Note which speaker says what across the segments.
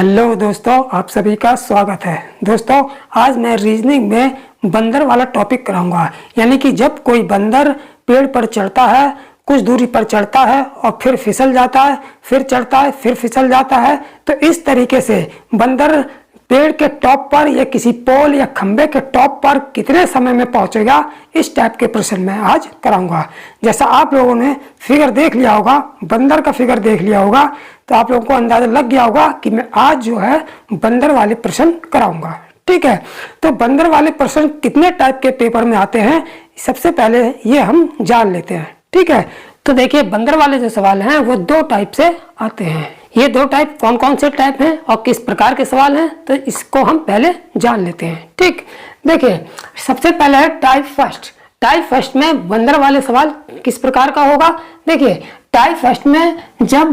Speaker 1: Hello दोस्तों, आप सभी का स्वागत है। दोस्तों, आज मैं रीजनिंग में बंदर वाला टॉपिक कराऊंगा। यानी कि जब कोई बंदर पेड़ पर चढ़ता है, कुछ दूरी पर चढ़ता है और फिर फिसल जाता है, फिर चढ़ता है, फिर फिसल जाता है, तो इस तरीके से बंदर पेड़ के टॉप पर या किसी पोल या खंबे के टॉप पर कितने समय में पहुंचेगा, इस टाइप के प्रश्न मैं आज कराऊंगा। जैसा आप लोगों ने फिगर देख लिया होगा, बंदर का फिगर देख लिया होगा, तो आप लोगों को अंदाजा लग गया होगा कि मैं आज जो है बंदर वाले प्रश्न कराऊंगा। ठीक है, तो बंदर वाले प्रश्न कितने टाइप के पेपर में आते हैं, सबसे पहले ये हम जान लेते हैं। ठीक है, तो देखिए बंदर वाले जो सवाल हैं वो दो टाइप से आते हैं। ये दो टाइप कौन कौन से टाइप हैं और किस प्रकार के सवाल हैं, तो इसको हम पहले जान लेते हैं। ठीक, देखिए सबसे पहले है टाइप फर्स्ट। टाइप फर्स्ट में बंदर वाले सवाल किस प्रकार का होगा। देखिए टाइप फर्स्ट में जब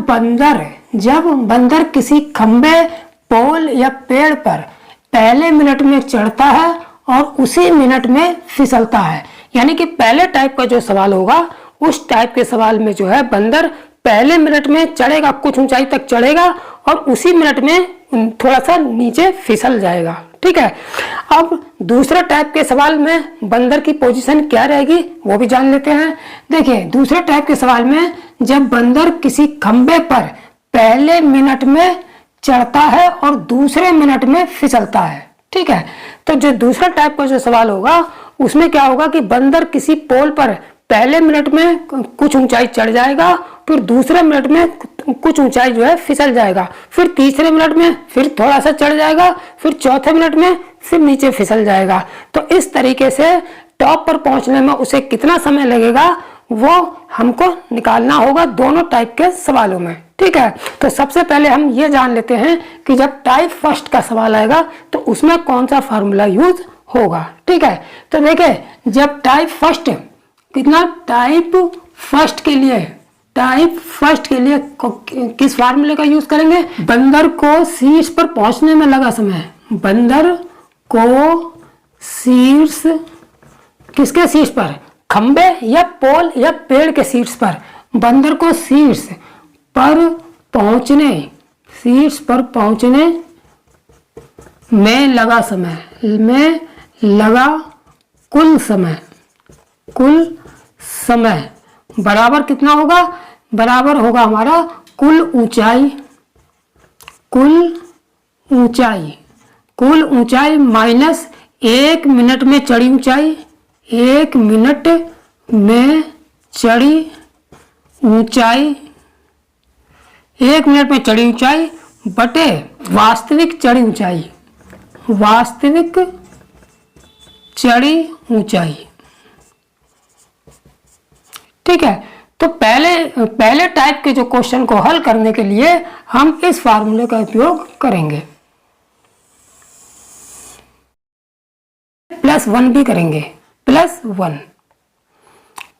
Speaker 1: बंदर किसी खंबे, पोल या पेड़ पर पहले मिनट में चढ़ता है और उसी मिनट में फिसलता है, यानी कि पहले टाइप का जो सवाल होगा उस टाइप के सवाल में जो है बंदर पहले मिनट में चढ़ेगा, कुछ ऊंचाई तक चढ़ेगा और उसी मिनट में थोड़ा सा नीचे फिसल जाएगा। ठीक है, अब दूसरा टाइप के सवाल में बंदर की पोजीशन क्या रहेगी वो भी जान लेते हैं। देखिए दूसरे टाइप के सवाल में जब बंदर किसी खंबे पर पहले मिनट में चढ़ता है और दूसरे मिनट में फिसलता है। ठीक है, तो जो दूसरा टाइप का जो सवाल होगा उसमें क्या होगा कि बंदर किसी पोल पर पहले मिनट में कुछ ऊंचाई चढ़ जाएगा, फिर दूसरे मिनट में कुछ ऊंचाई जो है फिसल जाएगा, फिर तीसरे मिनट में फिर थोड़ा सा चढ़ जाएगा, फिर चौथे मिनट में फिर नीचे फिसल जाएगा। तो इस तरीके से टॉप पर पहुंचने में उसे कितना समय लगेगा वो हमको निकालना होगा दोनों टाइप के सवालों में। ठीक है, तो सबसे पहले हम ये जान लेते हैं कि जब टाइप फर्स्ट का सवाल आएगा तो उसमें कौन सा फार्मूला यूज होगा। ठीक है, तो देखिए जब टाइप फर्स्ट टाइप फर्स्ट के लिए किस फार्मूले का यूज करेंगे। बंदर को शीर्ष पर पहुंचने में लगा समय, बंदर को शीर्ष, किसके शीर्ष पर, खंबे या पोल या पेड़ के शीर्ष पर, बंदर को शीर्ष पर पहुंचने में लगा समय, में लगा कुल समय बराबर कितना होगा, बराबर होगा हमारा कुल ऊंचाई माइनस 1 मिनट में चढ़ी ऊंचाई, 1 मिनट में चढ़ी ऊंचाई, 1 मिनट में चढ़ी ऊंचाई बटे वास्तविक चढ़ी ऊंचाई। ठीक है, तो पहले टाइप के जो क्वेश्चन को हल करने के लिए हम इस फार्मूले का उपयोग करेंगे, +1 भी करेंगे, +1।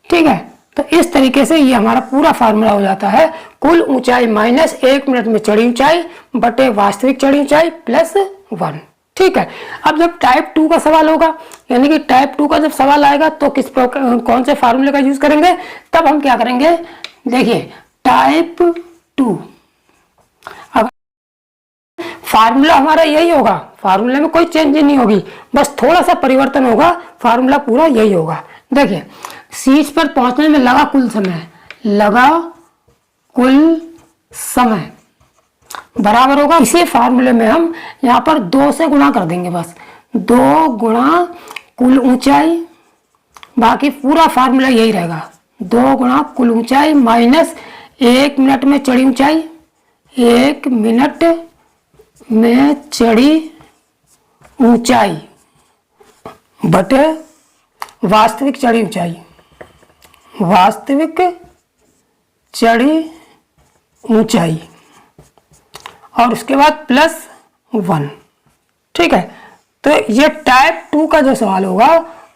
Speaker 1: ठीक है, तो इस तरीके से ये हमारा पूरा फार्मूला हो जाता है कुल ऊंचाई माइनस 1 मिनट में चढ़ी ऊंचाई बटे वास्तविक चढ़ी ऊंचाई +1। ठीक है, अब जब टाइप 2 का सवाल होगा, यानी कि टाइप 2 का जब सवाल आएगा तो कौन से फार्मूले का यूज करेंगे, तब हम क्या करेंगे। देखिए टाइप 2 अब फार्मूला हमारा यही होगा, फार्मूले में कोई चेंज नहीं होगी, बस थोड़ा सा परिवर्तन होगा, फार्मूला पूरा यही होगा। देखिए शीर्ष पर पहुंचने में लगा कुल समय बराबर होगा, इसी फार्मूले में हम यहाँ पर 2 से गुणा कर देंगे, बस 2 गुणा कुल ऊंचाई, बाकी पूरा फार्मूला यही रहेगा, 2 गुणा कुल ऊंचाई माइनस 1 मिनट में चढ़ी ऊंचाई, 1 मिनट में चढ़ी ऊंचाई बटे वास्तविक चढ़ी ऊंचाई और उसके बाद +1। ठीक है, तो ये टाइप 2 का जो सवाल होगा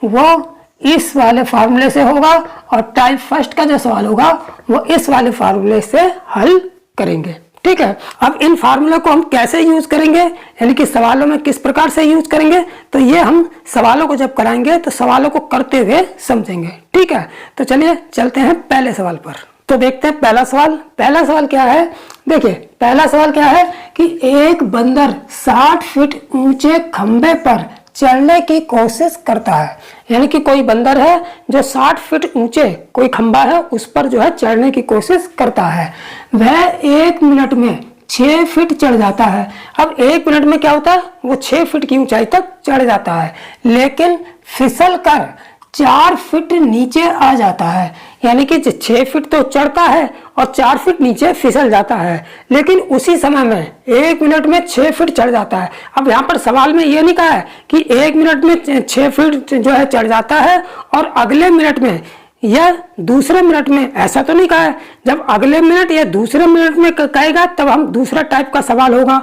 Speaker 1: वो इस वाले फार्मूले से होगा और टाइप फर्स्ट का जो सवाल होगा वो इस वाले फार्मूले से हल करेंगे। ठीक है, अब इन फार्मूले को हम कैसे यूज करेंगे, यानी कि सवालों में किस प्रकार से यूज करेंगे, तो ये हम सवालों को जब कराएंगे तो सवालों को करते हुए समझेंगे। ठीक है, तो चलिए चलते हैं पहले सवाल पर। तो देखते हैं पहला सवाल। पहला सवाल क्या है, देखिए पहला सवाल क्या है कि एक बंदर 60 फीट ऊंचे खंबे पर चढ़ने की कोशिश करता है। यानी कि कोई बंदर है जो 60 फीट ऊंचे कोई खंबा है उस पर जो है चढ़ने की कोशिश करता है। वह 1 मिनट में 6 फीट चढ़ जाता है। अब 1 मिनट में क्या होता है, वो 6 फीट की ऊंचाई तक चढ़ जाता है, लेकिन फिसल कर 4 फीट नीचे आ जाता है। यानी कि 6 फीट तो चढ़ता है और 4 फीट नीचे फिसल जाता है, लेकिन उसी समय में 1 मिनट में 6 फीट चढ़ जाता है। अब यहाँ पर सवाल में ये नहीं कहा है कि 1 मिनट में 6 फीट जो है चढ़ जाता है और अगले मिनट में या दूसरे मिनट में, ऐसा तो नहीं कहा है। जब अगले मिनट या दूसरे मिनट में कहेगा तब हम दूसरा टाइप का सवाल होगा,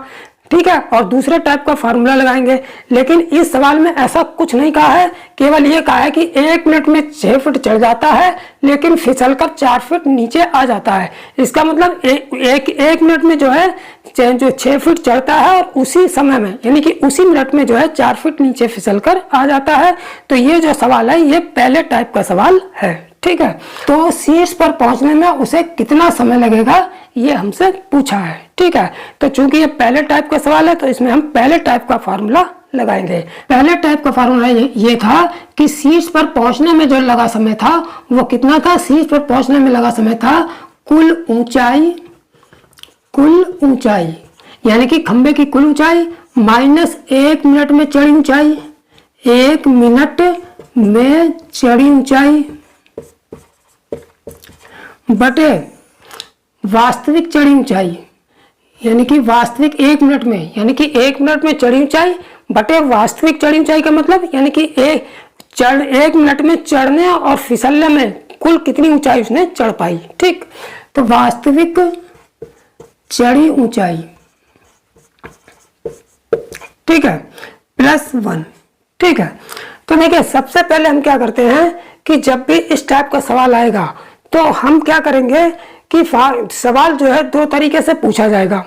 Speaker 1: ठीक है, और दूसरे टाइप का फार्मूला लगाएंगे। लेकिन इस सवाल में ऐसा कुछ नहीं कहा है, केवल ये कहा है कि 1 मिनट में 6 फीट चढ़ जाता है लेकिन फिसलकर 4 फीट नीचे आ जाता है। इसका मतलब एक मिनट में जो है जो 6 फीट चढ़ता है और उसी समय में यानी कि उसी मिनट में जो है 4 फीट नीचे फिसलकर आ जाता है। तो ये जो सवाल है ये पहले टाइप का सवाल है, ठीक है। तो शीर्ष पर पहुंचने में उसे कितना समय लगेगा ये हमसे पूछा है, ठीक है। तो चूंकि ये पहले टाइप का सवाल है तो इसमें हम पहले टाइप का फार्मूला लगाएंगे। पहले टाइप का फार्मूला ये था कि शीर्ष पर पहुंचने में जो लगा समय था वो कितना था, शीर्ष पर पहुंचने में लगा समय था कुल ऊंचाई यानी कि खंबे की कुल ऊंचाई माइनस 1 मिनट में चढ़ी ऊंचाई, 1 मिनट में चढ़ी ऊंचाई बटे वास्तविक चढ़ी ऊंचाई, यानी कि वास्तविक 1 मिनट में, यानी कि 1 मिनट में चढ़ी ऊंचाई बटे वास्तविक चढ़ी ऊंचाई का मतलब यानी कि 1 मिनट में चढ़ने और फिसलने में कुल कितनी ऊंचाई उसने चढ़ पाई, ठीक। तो वास्तविक चढ़ी ऊंचाई, ठीक है, +1, ठीक है। तो देखिए सबसे पहले हम क्या करते हैं कि जब भी इस टाइप का सवाल आएगा तो हम क्या करेंगे कि सवाल जो है 2 तरीके से पूछा जाएगा,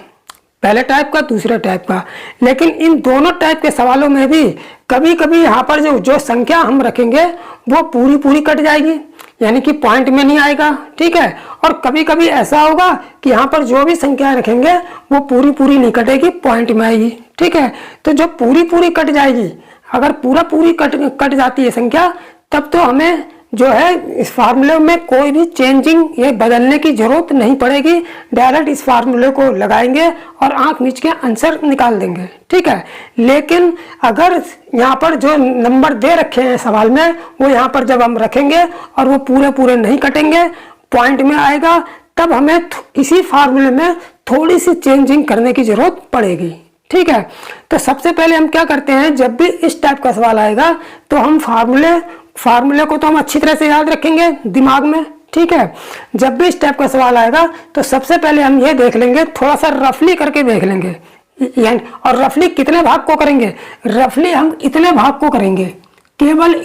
Speaker 1: पहले टाइप का दूसरे टाइप का। लेकिन इन दोनों टाइप के सवालों में भी कभी कभी यहाँ पर जो संख्या हम रखेंगे वो पूरी कट जाएगी, यानी कि पॉइंट में नहीं आएगा, ठीक है। और कभी कभी ऐसा होगा कि यहाँ पर जो भी संख्या रखेंगे वो पूरी नहीं कटेगी, पॉइंट में आएगी, ठीक है। तो जो पूरी कट जाएगी, अगर पूरी कट जाती है संख्या, तब तो हमें जो है इस फार्मूले में कोई भी चेंजिंग ये बदलने की जरूरत नहीं पड़ेगी। डायरेक्ट इस फार्मूले को लगाएंगे और आंख मीच के आंसर निकाल देंगे, ठीक है। लेकिन अगर यहाँ पर जो नंबर दे रखे हैं सवाल में वो यहाँ पर जब हम रखेंगे और वो पूरे नहीं कटेंगे, पॉइंट में आएगा, तब हमें इसी फार्मूले में थोड़ी सी चेंजिंग करने की जरूरत पड़ेगी, ठीक है। तो सबसे पहले हम क्या करते हैं, जब भी इस टाइप का सवाल आएगा तो हम फार्मूले को तो हम अच्छी तरह से याद रखेंगे दिमाग में, ठीक है। जब भी इस टाइप का सवाल आएगा तो सबसे पहले हम ये देख लेंगे, थोड़ा सा रफली करके देख लेंगे, और रफली कितने भाग को करेंगे, रफली हम इतने भाग को करेंगे, केवल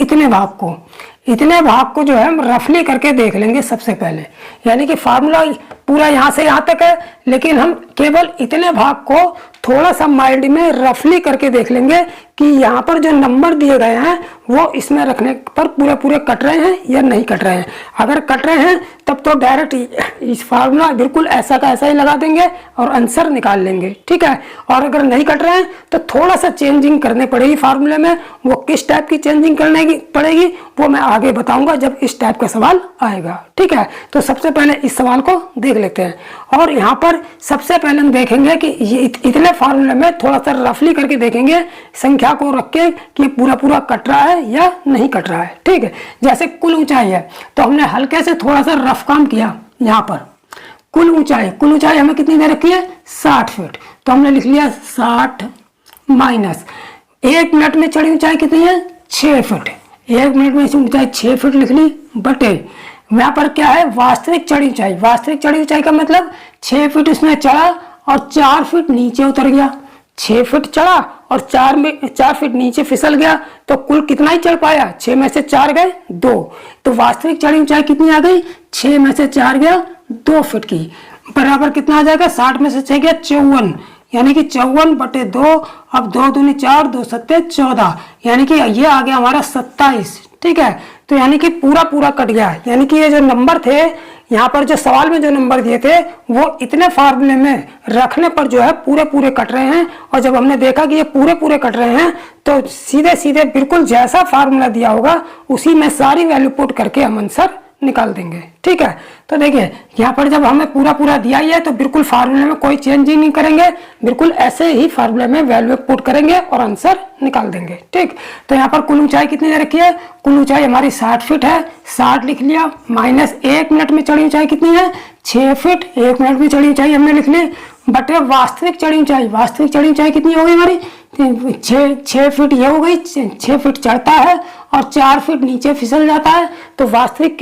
Speaker 1: इतने भाग को जो है हम रफली करके देख लेंगे सबसे पहले। यानी कि फार्मूला पूरा यहाँ से यहाँ तक है, लेकिन हम केवल इतने भाग को थोड़ा सा माइंड में रफली करके देख लेंगे कि यहाँ पर जो नंबर दिए गए हैं वो इसमें रखने पर पूरे कट रहे हैं या नहीं कट रहे हैं। अगर कट रहे हैं तब तो डायरेक्ट इस फार्मूला बिल्कुल ऐसा का ऐसा ही लगा देंगे और आंसर निकाल लेंगे, ठीक है। और अगर नहीं कट रहे हैं तो थोड़ा सा चेंजिंग करनी पड़ेगी फार्मूले में। वो किस टाइप की चेंजिंग करने की पड़ेगी वो मैं आगे बताऊंगा जब इस टाइप का सवाल आएगा, ठीक है। तो सबसे पहले इस सवाल को देख लेते हैं, और यहाँ पर सबसे पहले हम देखेंगे कि ये इतने फार्मूले में थोड़ा सा रफली करके देखेंगे संख्या को रख के कि पूरा कट रहा है या नहीं कट रहा है, ठीक है। जैसे कुल ऊंचाई है तो हमने हल्के से थोड़ा सा रफ काम किया। यहाँ पर कुल ऊंचाई हमें कितनी दे रखी है, 60 फीट, तो हमने लिख लिया 60 माइनस 1 मिनट में चढ़ी ऊंचाई कितनी है, 6 फीट, 1 मिनट में ऊंचाई 6 फीट लिख ली, बटे यहाँ पर क्या है, वास्तविक चढ़ी ऊंचाई का मतलब 6 फीट उसने चढ़ा और 4 फीट नीचे उतर गया, 6 फीट चढ़ा और 4 फीट नीचे फिसल गया, तो कुल कितना ही चढ़ पाया, 6 में से 4 गए 2, तो वास्तविक चढ़ी ऊंचाई कितनी आ गई, 6 में से 4 गया 2 फीट की, बराबर कितना आ जाएगा, 60 में से 6 गया 54, यानी कि 54 बटे 2, अब 2 दूनी 4, 2 सत्ते 14, यानी कि ये आ गया हमारा 27, ठीक है। तो यानी कि पूरा पूरा कट गया। यानी कि ये जो नंबर थे यहाँ पर, जो सवाल में जो नंबर दिए थे, वो इतने फार्मूले में रखने पर जो है पूरे पूरे कट रहे हैं। और जब हमने देखा कि ये पूरे पूरे कट रहे हैं तो सीधे सीधे बिल्कुल जैसा फार्मूला दिया होगा उसी में सारी वैल्यू पुट करके हम आंसर निकाल देंगे। ठीक है, तो देखिए यहाँ पर जब हमें पूरा पूरा दिया ही है तो बिल्कुल फार्मूले में कोई चेंजिंग नहीं करेंगे, बिल्कुल ऐसे ही फार्मूले में वैल्यू पुट करेंगे और आंसर निकाल देंगे। ठीक, तो यहाँ पर कुल ऊंचाई कितनी दे रखी है? कुल ऊंचाई हमारी 60 फीट है, 60 लिख लिया, माइनस 1 मिनट में चढ़ी ऊंचाई कितनी है? 6 फीट। 1 मिनट में चढ़ी ऊंचाई हमने लिख ली, बटे वास्तविक चढ़ी ऊंचाई। वास्तविक चढ़ी ऊंचाई कितनी हो गई हमारी? 6 फीट ये हो गई। 6 फीट चढ़ता है और 4 फीट नीचे फिसल जाता है, तो वास्तविक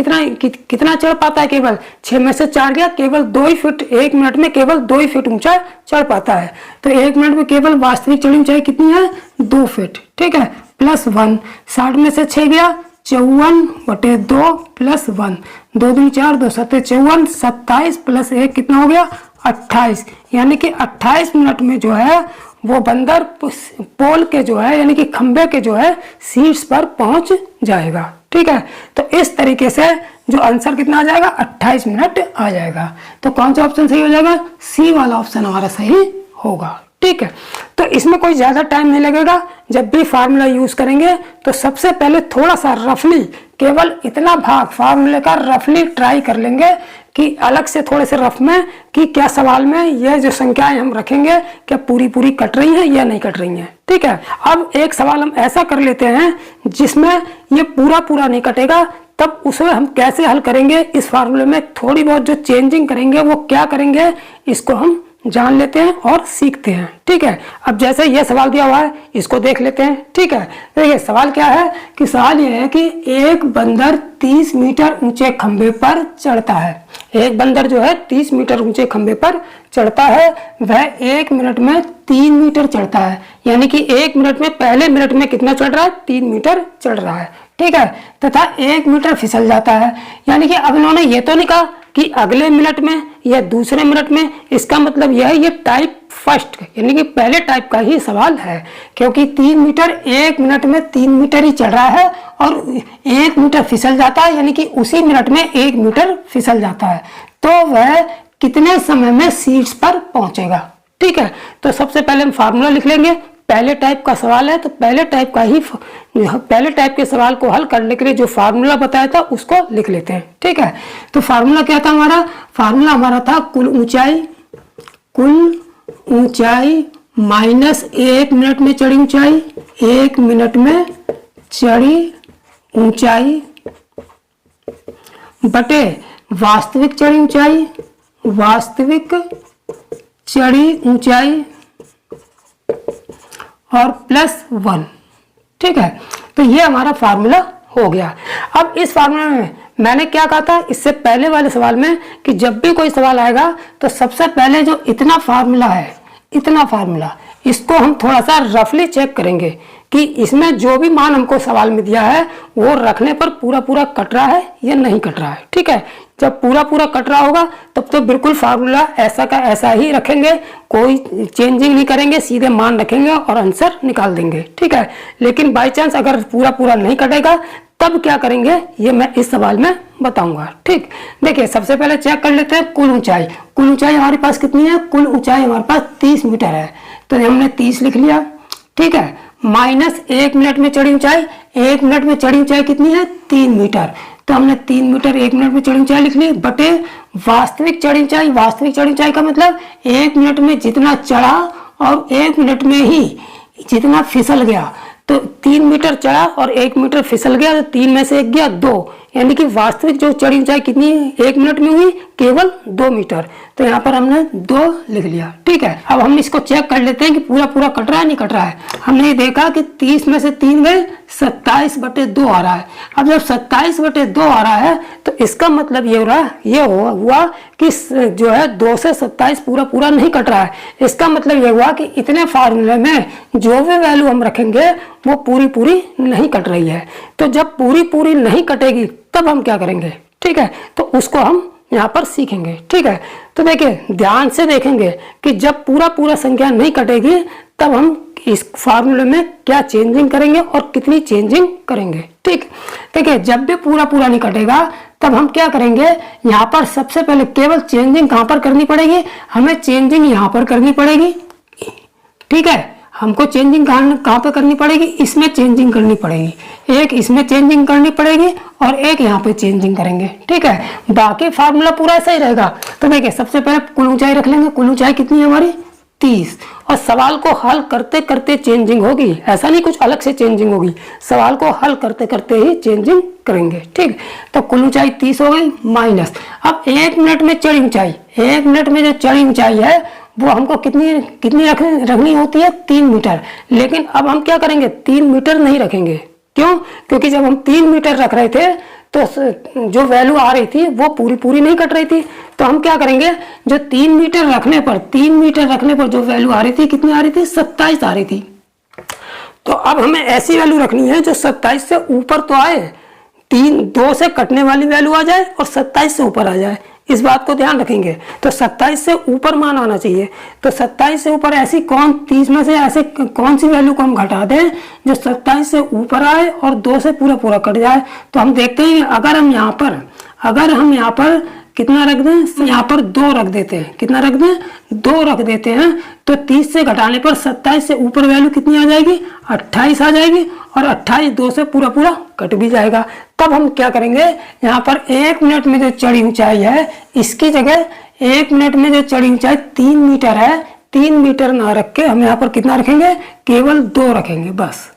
Speaker 1: कितना चढ़ पाता है? केवल 6 में से 4 गया, केवल 2 ही फीट 1 मिनट में, केवल 2 ही फीट ऊंचा चढ़ पाता है। तो 1 मिनट में केवल वास्तविक चढ़ी ऊंचाई कितनी है? 2 फीट। ठीक है, प्लस 1, 60 में से 6 गया, 54 बटे 2 प्लस 1, 2 दूनी 4, 2 सत्ते 54, 27 प्लस 1 कितना हो गया? 28। यानी कि 28 मिनट में जो है वो बंदर पोल के जो है यानी कि खंबे के जो है शीर्ष पर पहुंच जाएगा। ठीक है, तो इस तरीके से जो आंसर कितना आ जाएगा? 28 मिनट आ जाएगा। तो कौन सा ऑप्शन सही हो जाएगा? सी वाला ऑप्शन हमारा सही होगा। ठीक है, तो इसमें कोई ज्यादा टाइम नहीं लगेगा। जब भी फार्मूला यूज करेंगे तो सबसे पहले थोड़ा सा रफली, केवल इतना भाग फार्मूले का रफली ट्राई कर लेंगे कि अलग से थोड़े से रफ में कि क्या सवाल में ये जो संख्याएं हम रखेंगे क्या पूरी पूरी कट रही हैं या नहीं कट रही हैं। ठीक है, अब एक सवाल हम ऐसा कर लेते हैं जिसमें ये पूरा पूरा नहीं कटेगा, तब उसे हम कैसे हल करेंगे? इस फार्मूले में थोड़ी बहुत जो चेंजिंग करेंगे वो क्या करेंगे, इसको हम जान लेते हैं और सीखते हैं। ठीक है, अब जैसे ये सवाल दिया हुआ है इसको देख लेते हैं। ठीक है, देखिए सवाल क्या है कि सवाल ये है कि एक बंदर 30 मीटर ऊंचे खंबे पर चढ़ता है। एक बंदर जो है 30 मीटर ऊंचे खंबे पर चढ़ता है, वह 1 मिनट में 3 मीटर चढ़ता है। यानी कि 1 मिनट में, पहले मिनट में कितना चढ़ रहा है? 3 मीटर चढ़ रहा है। ठीक है, तथा 1 मीटर फिसल जाता है। यानी कि अब इन्होंने ये तो नहीं कहा कि अगले मिनट में या दूसरे मिनट में, इसका मतलब यह है ये टाइप फर्स्ट यानी कि पहले टाइप का ही सवाल है, क्योंकि 3 मीटर 1 मिनट में 3 मीटर ही चढ़ रहा है और 1 मीटर फिसल जाता है, यानी कि उसी मिनट में 1 मीटर फिसल जाता है, तो वह कितने समय में शीर्ष पर पहुंचेगा। ठीक है, तो सबसे पहले हम फार्मूला लिख लेंगे। पहले टाइप का सवाल है तो पहले टाइप के सवाल को हल करने के लिए जो फार्मूला बताया था उसको लिख लेते हैं। ठीक है, तो फार्मूला क्या था हमारा? फार्मूला हमारा था कुल ऊंचाई माइनस 1 मिनट में चढ़ी ऊंचाई, 1 मिनट में चढ़ी ऊंचाई बटे वास्तविक चढ़ी ऊंचाई और प्लस 1। ठीक है, तो ये हमारा फार्मूला हो गया। अब इस फार्मूला में मैंने क्या कहा था इससे पहले वाले सवाल में कि जब भी कोई सवाल आएगा तो सबसे पहले जो इतना फार्मूला इसको हम थोड़ा सा रफली चेक करेंगे कि इसमें जो भी मान हमको सवाल में दिया है वो रखने पर पूरा पूरा कट रहा है या नहीं कट रहा है। ठीक है, जब पूरा पूरा कट रहा होगा तब तो बिल्कुल फार्मूला ऐसा का ऐसा ही रखेंगे, कोई चेंजिंग नहीं करेंगे, सीधे मान रखेंगे और आंसर निकाल देंगे। ठीक है, लेकिन बाई चांस अगर पूरा पूरा नहीं कटेगा तब क्या करेंगे ये मैं इस सवाल में बताऊंगा। ठीक, देखिए सबसे पहले चेक कर लेते हैं कुल ऊंचाई। कुल ऊंचाई हमारे पास कितनी है? कुल ऊंचाई हमारे पास 30 मीटर है, तो हमने 30 लिख लिया। ठीक है, माइनस 1 मिनट में चढ़ी ऊंचाई, 1 मिनट में चढ़ी ऊंचाई कितनी है? 3 मीटर, तो हमने 3 मीटर 1 मिनट में चढ़ी ऊंचाई लिख ली बटे वास्तविक चढ़ी ऊंचाई। वास्तविक चढ़ी ऊंचाई का मतलब 1 मिनट में जितना चढ़ा और 1 मिनट में ही जितना फिसल गया, तो 3 मीटर चढ़ा और 1 मीटर फिसल गया, तो 3 में से 1 गया 2, यानी कि वास्तविक जो चढ़ी ऊंचाई कितनी 1 मिनट में हुई? केवल 2 मीटर, तो यहाँ पर हमने 2 लिख लिया। ठीक है, अब हम इसको चेक कर लेते हैं कि पूरा पूरा कट रहा है नहीं कट रहा है। हमने ये देखा कि 30 में से 3 गए, 27 बटे 2 आ रहा है। अब जब 27 बटे 2 आ रहा है तो इसका मतलब ये हुआ कि जो है 2 से 27 पूरा पूरा नहीं कट रहा है। इसका मतलब ये हुआ कि इतने फार्मूले में जो भी वैल्यू हम रखेंगे वो पूरी पूरी नहीं कट रही है। तो जब पूरी पूरी नहीं कटेगी तब हम क्या करेंगे? ठीक है, तो उसको हम यहाँ पर सीखेंगे। ठीक है, तो देखिए ध्यान से देखेंगे कि जब पूरा पूरा संख्या नहीं कटेगी तब हम इस फार्मूले में क्या चेंजिंग करेंगे और कितनी चेंजिंग करेंगे। ठीक। देखिए जब भी पूरा पूरा नहीं कटेगा तब हम क्या करेंगे, यहाँ पर सबसे पहले केवल चेंजिंग कहाँ पर करनी पड़ेगी, हमें चेंजिंग यहाँ पर करनी पड़ेगी। ठीक है, हमको चेंजिंग कहाँ पे करनी पड़ेगी, इसमें चेंजिंग करनी पड़ेगी, एक इसमें चेंजिंग करनी पड़ेगी और एक यहाँ पे चेंजिंग करेंगे। ठीक है, बाकी फार्मूला पूरा ऐसा ही रहेगा। तो देखिए सबसे पहले कुल ऊंचाई रख लेंगे, कुल ऊंचाई कितनी है हमारी 30, और सवाल को हल करते करते चेंजिंग होगी, ऐसा नहीं कुछ अलग से चेंजिंग होगी, सवाल को हल करते करते ही चेंजिंग करेंगे। ठीक, तो कुल ऊंचाई 30 हो गई माइनस, अब 1 मिनट में चढ़ी ऊंचाई, 1 मिनट में जो चढ़ी ऊंचाई है वो हमको कितनी कितनी रखनी होती है 3 मीटर। लेकिन अब हम क्या करेंगे, 3 मीटर नहीं रखेंगे। क्यों, क्योंकि जब हम 3 मीटर रख रहे थे तो जो वैल्यू आ रही थी वो पूरी पूरी नहीं कट रही थी। तो हम क्या करेंगे, जो 3 मीटर रखने पर, 3 मीटर रखने पर जो वैल्यू आ रही थी, कितनी आ रही थी 27 आ रही थी। तो अब हमें ऐसी वैल्यू रखनी है जो 27 से ऊपर तो आए, 2 से कटने वाली वैल्यू आ जाए और 27 से ऊपर आ जाए, इस बात को ध्यान रखेंगे। तो 27 से ऊपर मान आना चाहिए। तो 27 से ऊपर ऐसी 30 में से ऐसे कौन सी वैल्यू को हम घटा दें जो 27 से ऊपर आए और 2 से पूरा पूरा कट जाए। तो हम देखते हैं अगर हम यहाँ पर कितना रख दें, यहाँ पर 2 रख देते हैं, कितना रख दें 2 रख देते हैं, तो 30 से घटाने पर 27 से ऊपर वैल्यू कितनी आ जाएगी 28 आ जाएगी, और 28 2 से पूरा पूरा कट भी जाएगा। तब हम क्या करेंगे, यहाँ पर 1 मिनट में जो चढ़ी ऊंचाई है, इसकी जगह 1 मिनट में जो चढ़ी ऊंचाई 3 मीटर है, 3 मीटर ना रख के हम यहाँ पर कितना रखेंगे, केवल 2 रखेंगे बस,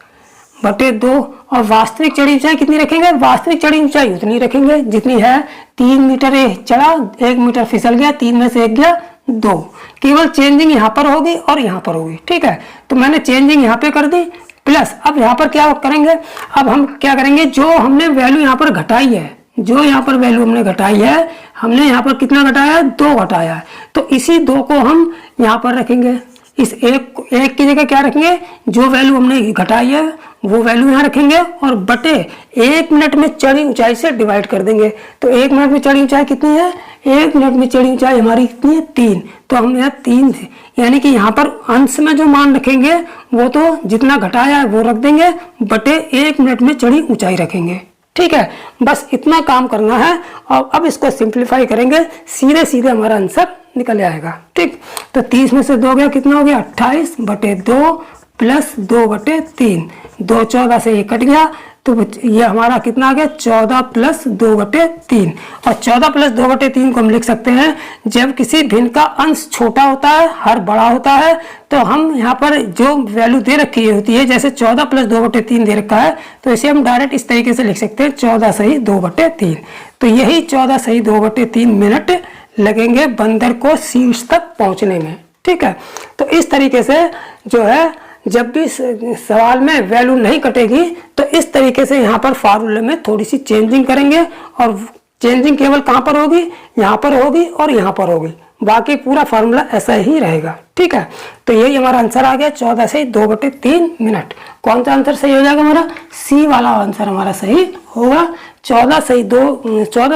Speaker 1: बटे 2। और वास्तविक चढ़ी ऊंचाई कितनी रखेंगे, वास्तविक चढ़ी ऊंचाई उतनी रखेंगे जितनी है। 3 मीटर चढ़ा, 1 मीटर फिसल गया, 3 में से 1 गया 2, केवल चेंजिंग यहाँ पर होगी और यहाँ पर होगी। ठीक है, तो मैंने चेंजिंग यहाँ पे कर दी, प्लस अब यहाँ पर क्या करेंगे, अब हम क्या करेंगे, जो हमने वैल्यू यहाँ पर घटाई है, जो यहाँ पर वैल्यू हमने घटाई है, हमने यहाँ पर कितना घटाया है 2 घटाया है, तो इसी 2 को हम यहाँ पर रखेंगे। इस एक की जगह क्या रखेंगे, जो वैल्यू हमने घटाई है वो वैल्यू यहाँ रखेंगे और बटे 1 मिनट में चढ़ी ऊंचाई से डिवाइड कर देंगे। तो 1 मिनट में चढ़ी ऊंचाई कितनी है, 1 मिनट में चढ़ी ऊंचाई हमारी कितनी है 3, तो हम यहाँ 3 से, यानी कि यहाँ पर अंश में जो मान रखेंगे वो तो जितना घटाया है वो रख देंगे, बटे 1 मिनट में चढ़ी ऊंचाई रखेंगे। ठीक है, बस इतना काम करना है। और अब इसको सिंप्लीफाई करेंगे, सीधे सीधे हमारा आंसर निकल आएगा। ठीक, तो 30 में से 2 गया, कितना हो गया 28 बटे 2 प्लस 2 बटे 3, 2 14 से ये कट गया, तो ये हमारा कितना आ गया 14 प्लस 2 बटे 3। और 14 प्लस 2 बटे 3 को हम लिख सकते हैं, जब किसी भिन्न का अंश छोटा होता है, हर बड़ा होता है, तो हम यहाँ पर जो वैल्यू दे रखी होती है, जैसे 14 प्लस 2 बटे 3 दे रखा है, तो इसे हम डायरेक्ट इस तरीके से लिख सकते हैं 14 सही 2 बटे 3। तो यही 14 सही 2 बटे 3 मिनट लगेंगे बंदर को शीर्ष तक पहुंचने में। ठीक है, तो इस तरीके से जो है, जब भी सवाल में वैल्यू नहीं कटेगी तो इस तरीके से यहाँ पर फार्मूले में थोड़ी सी चेंजिंग करेंगे, और चेंजिंग केवल कहाँ पर होगी, यहाँ पर होगी और यहाँ पर होगी, बाकी पूरा फार्मूला ऐसा ही रहेगा। ठीक है, तो यही हमारा आंसर आ गया 14 से 2 बटे 3 मिनट। कौन सा आंसर सही हो जाएगा हमारा, सी वाला आंसर हमारा सही होगा। 14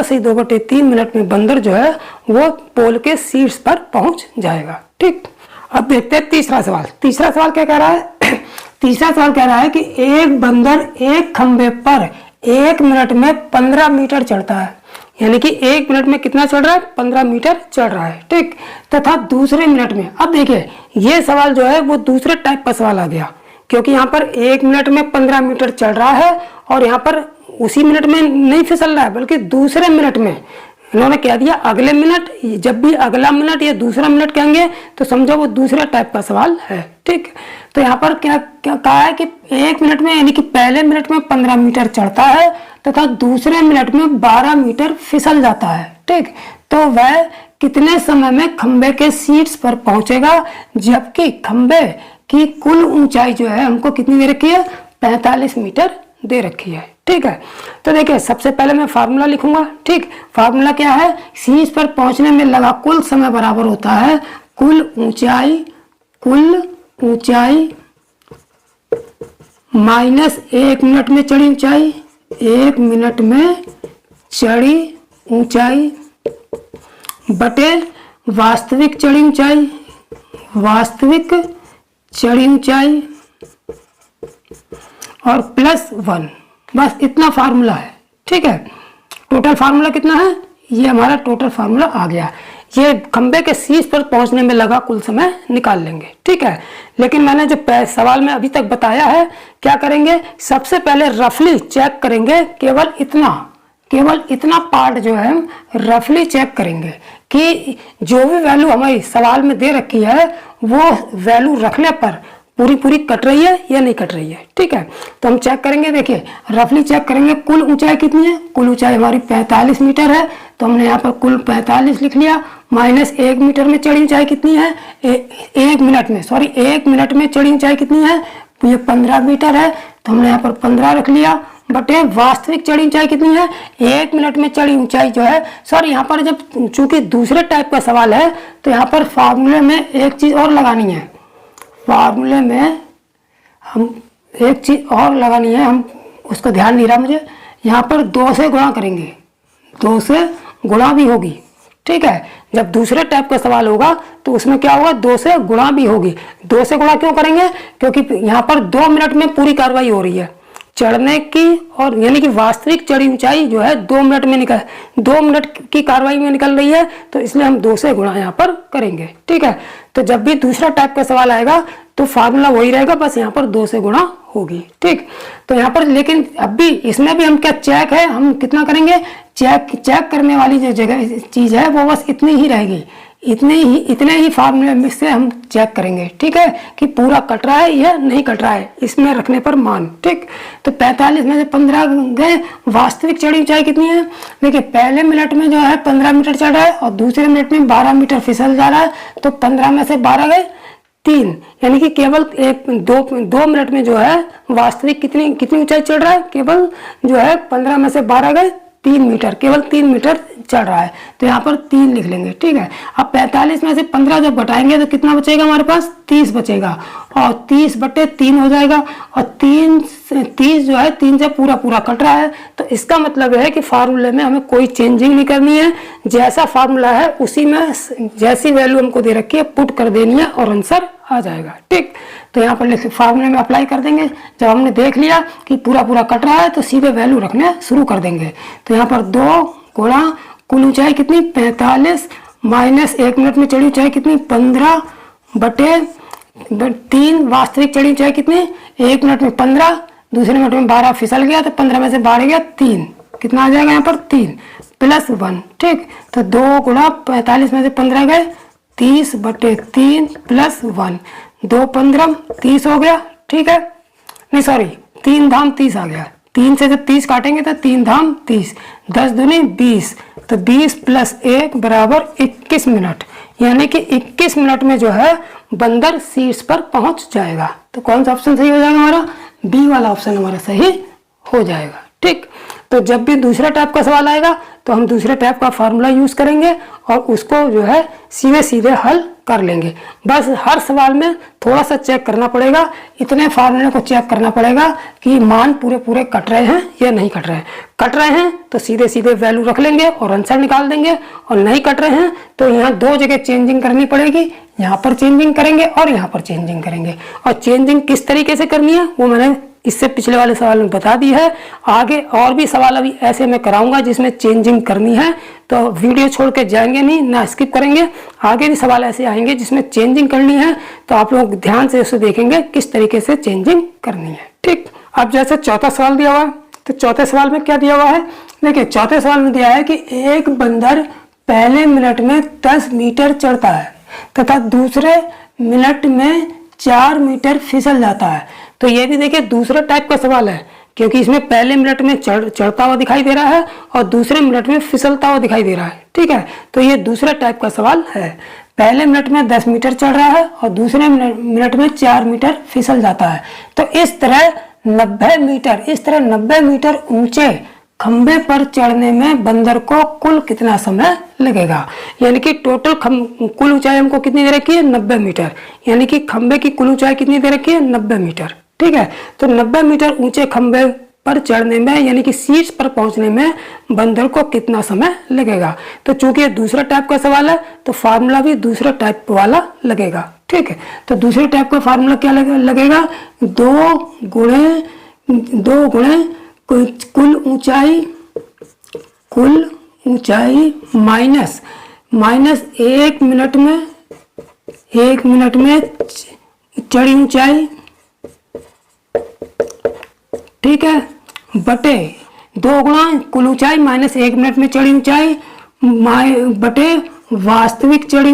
Speaker 1: से 2 बटे 3 मिनट में बंदर जो है वो पोल के शीर्ष पर पहुंच जाएगा। ठीक, अब देखते हैं तीसरा सवाल। तीसरा सवाल क्या कह रहा है तीसरा सवाल कह रहा है कि एक बंदर एक खंबे पर 1 मिनट में 15 मीटर चढ़ता है, यानी कि 1 मिनट में कितना चढ़ रहा है 15 मीटर चढ़ रहा है। ठीक, तथा दूसरे मिनट में, अब देखिए ये सवाल जो है वो दूसरे टाइप का सवाल आ गया, क्योंकि यहाँ पर 1 मिनट में 15 मीटर चढ़ रहा है और यहाँ पर उसी मिनट में नहीं फिसल रहा है, बल्कि दूसरे मिनट में इन्होंने कह दिया अगले मिनट। जब भी अगला मिनट या दूसरा मिनट कहेंगे तो समझो वो दूसरा टाइप का सवाल है। ठीक, तो यहाँ पर क्या क्या कहा है कि 1 मिनट में, यानी कि पहले मिनट में 15 मीटर चढ़ता है तथा दूसरे मिनट में 12 मीटर फिसल जाता है। ठीक, तो वह कितने समय में खंबे के शीर्ष पर पहुंचेगा, जबकि खंबे की कुल ऊंचाई जो है हमको कितनी दे रखी है 45 मीटर दे रखी है। ठीक है, तो देखिए सबसे पहले मैं फार्मूला लिखूंगा। ठीक, फार्मूला क्या है, शीर्ष पर पहुंचने में लगा कुल समय बराबर होता है कुल ऊंचाई माइनस 1 मिनट में चढ़ी ऊंचाई, 1 मिनट में चढ़ी ऊंचाई बटे वास्तविक चढ़ी ऊंचाई और प्लस 1। बस इतना फार्मूला है, ठीक है। टोटल फार्मूला कितना है, ये हमारा टोटल फार्मूला आ गया। ये खंबे के शीर्ष पर पहुंचने में लगा कुल समय निकाल लेंगे, ठीक है। लेकिन मैंने जो सवाल में अभी तक बताया है, क्या करेंगे, सबसे पहले रफली चेक करेंगे, केवल इतना पार्ट जो है हम रफली चेक करेंगे कि जो भी वैल्यू हमारी सवाल में दे रखी है वो वैल्यू रखने पर पूरी कट रही है या नहीं कट रही है, ठीक है। तो हम चेक करेंगे, देखिए रफली चेक करेंगे। कुल ऊंचाई कितनी है, कुल ऊंचाई हमारी 45 मीटर है, तो हमने यहाँ पर कुल 45 लिख लिया, माइनस 1 मीटर में चढ़ी ऊंचाई कितनी है, 1 मिनट में चढ़ी ऊंचाई कितनी है, ये 15 मीटर है, तो हमने यहाँ पर 15 रख लिया, बटे वास्तविक चढ़ी ऊंचाई कितनी है, 1 मिनट में चढ़ी ऊंचाई जो है, सॉरी यहाँ पर जब चूंकि दूसरे टाइप का सवाल है तो यहाँ पर फार्मूले में एक चीज और लगानी है, फार्मूले में हम एक चीज और लगानी है, हम उसको ध्यान नहीं रहा मुझे, यहाँ पर 2 से गुणा करेंगे, 2 से गुणा भी होगी, ठीक है। जब दूसरे टाइप का सवाल होगा तो उसमें क्या होगा, 2 से गुणा भी होगी। 2 से गुणा क्यों करेंगे, क्योंकि यहाँ पर 2 मिनट में पूरी कार्रवाई हो रही है चढ़ने की, और यानी कि वास्तविक चढ़ी ऊंचाई जो है 2 मिनट में 2 मिनट की कार्रवाई में निकल रही है, तो इसलिए हम 2 से गुणा यहाँ पर करेंगे, ठीक है। तो जब भी दूसरा टाइप का सवाल आएगा तो फार्मूला वही रहेगा, बस यहाँ पर 2 से गुणा होगी, ठीक। तो यहाँ पर लेकिन अब भी इसमें भी हम क्या चेक है, हम कितना करेंगे, चेक करने वाली जो जगह चीज है वो बस इतनी ही रहेगी, इतने ही फार्मूले में से हम चेक करेंगे, ठीक है, कि पूरा कट रहा है या नहीं कट रहा है, इसमें रखने पर मान, ठीक। तो 45 में से 15 गए, वास्तविक चढ़ी ऊंचाई कितनी है, देखिए पहले मिनट में जो है 15 मीटर चढ़ रहा है और दूसरे मिनट में 12 मीटर फिसल जा रहा है, तो 15 में से 12 गए 3, यानी कि केवल 2 मिनट में जो है वास्तविक कितनी ऊंचाई चढ़ रहा है, केवल जो है 15 में से 12 गए 3 मीटर, केवल 3 मीटर चढ़ रहा है, तो यहाँ पर 3 लिख लेंगे, ठीक है। अब 45 में से 15 जब घटाएंगे तो कितना बचेगा हमारे पास, 30 बचेगा, और 30 बटे 3 हो जाएगा, और 30 जो है 3 से पूरा कट रहा है, तो इसका मतलब है कि फार्मूले में हमें कोई चेंजिंग नहीं करनी है, जैसा फार्मूला है उसी में जैसी वैल्यू हमको दे रखी है पुट कर देनी है और आंसर आ जाएगा, ठीक। तो यहाँ पर फार्मूले में अप्लाई कर देंगे। जब हमने देख लिया कि पूरा कट रहा है तो सीधे वैल्यू रखने शुरू कर देंगे। तो यहाँ पर 2 गुणा कुल ऊंचाई कितनी 45 माइनस 1 मिनट में चढ़ी ऊंचाई कितनी 15 बटे 3 वास्तविक चढ़ी ऊंचाई कितनी 1 मिनट में 15, दूसरे मिनट में 12 फिसल गया, तो 15 में से 12 गया 3, कितना आ जाएगा यहाँ पर 3 + 1, ठीक। तो 2 गुणा 45 में से 15 गए 30 बटे 3 + 1, 2 15 30 हो गया, ठीक है, नहीं सॉरी 3 धाम 30 आ गया, 3 से जब 30 काटेंगे तो 3 धाम 30, 10 दूनी 20, तो 20 + 1 बराबर 21 मिनट, यानी कि 21 मिनट में जो है बंदर शीर्ष पर पहुंच जाएगा। तो कौन सा ऑप्शन सही हो जाएगा हमारा, बी वाला ऑप्शन हमारा सही हो जाएगा, ठीक। तो जब भी दूसरा टाइप का सवाल आएगा तो हम दूसरे टाइप का फार्मूला यूज करेंगे और उसको जो है सीधे हल कर लेंगे। बस हर सवाल में थोड़ा सा चेक करना पड़ेगा, इतने फार्मूले को चेक करना पड़ेगा कि मान पूरे कट रहे हैं या नहीं कट रहे हैं। कट रहे हैं तो सीधे वैल्यू रख लेंगे और आंसर निकाल देंगे, और नहीं कट रहे हैं तो यहाँ 2 जगह चेंजिंग करनी पड़ेगी, यहाँ पर चेंजिंग करेंगे और यहाँ पर चेंजिंग करेंगे। और चेंजिंग किस तरीके से करनी है वो मैंने इससे पिछले वाले सवाल में बता दी है। आगे और भी सवाल अभी ऐसे मैं कराऊंगा जिसमें चेंजिंग करनी है, तो वीडियो छोड़ के जाएंगे नहीं, ना स्किप करेंगे। आगे भी सवाल ऐसे आएंगे जिसमें चेंजिंग करनी है, तो आप लोग ध्यान से उसे देखेंगे किस तरीके से चेंजिंग करनी है, ठीक। अब जैसे चौथा सवाल दिया हुआ है, तो चौथे सवाल में क्या दिया हुआ है, देखिए चौथे सवाल में दिया है कि एक बंदर पहले मिनट में 10 मीटर चढ़ता है तथा दूसरे मिनट में 4 मीटर फिसल जाता है। तो ये भी देखिए दूसरा टाइप का सवाल है, क्योंकि इसमें पहले मिनट में चढ़ता हुआ दिखाई दे रहा है और दूसरे मिनट में फिसलता हुआ दिखाई दे रहा है, ठीक है। तो ये दूसरा टाइप का सवाल है, पहले मिनट में 10 मीटर चढ़ रहा है और दूसरे मिनट में 4 मीटर फिसल जाता है। तो इस तरह 90 मीटर ऊंचे खंबे पर चढ़ने में बंदर को कुल कितना समय लगेगा, यानी कि टोटल कुल ऊंचाई हमको कितनी दे रखी है 90 मीटर, यानी कि खंबे की कुल ऊंचाई कितनी दे रखी है 90 मीटर, ठीक है। तो 90 मीटर ऊंचे खंबे पर चढ़ने में यानी कि शीर्ष पर पहुंचने में बंदर को कितना समय लगेगा। तो चूंकि ये दूसरा टाइप का सवाल है तो फार्मूला भी दूसरा टाइप वाला लगेगा, ठीक है। तो दूसरे टाइप का फार्मूला क्या लगेगा, 2 गुणे कुल ऊंचाई माइनस 1 मिनट में चढ़ी ऊंचाई, ठीक है, बटे 2 गुणा कुल ऊंचाई माइनस 1 मिनट में चढ़ी ऊंचाई बटे वास्तविक चढ़ी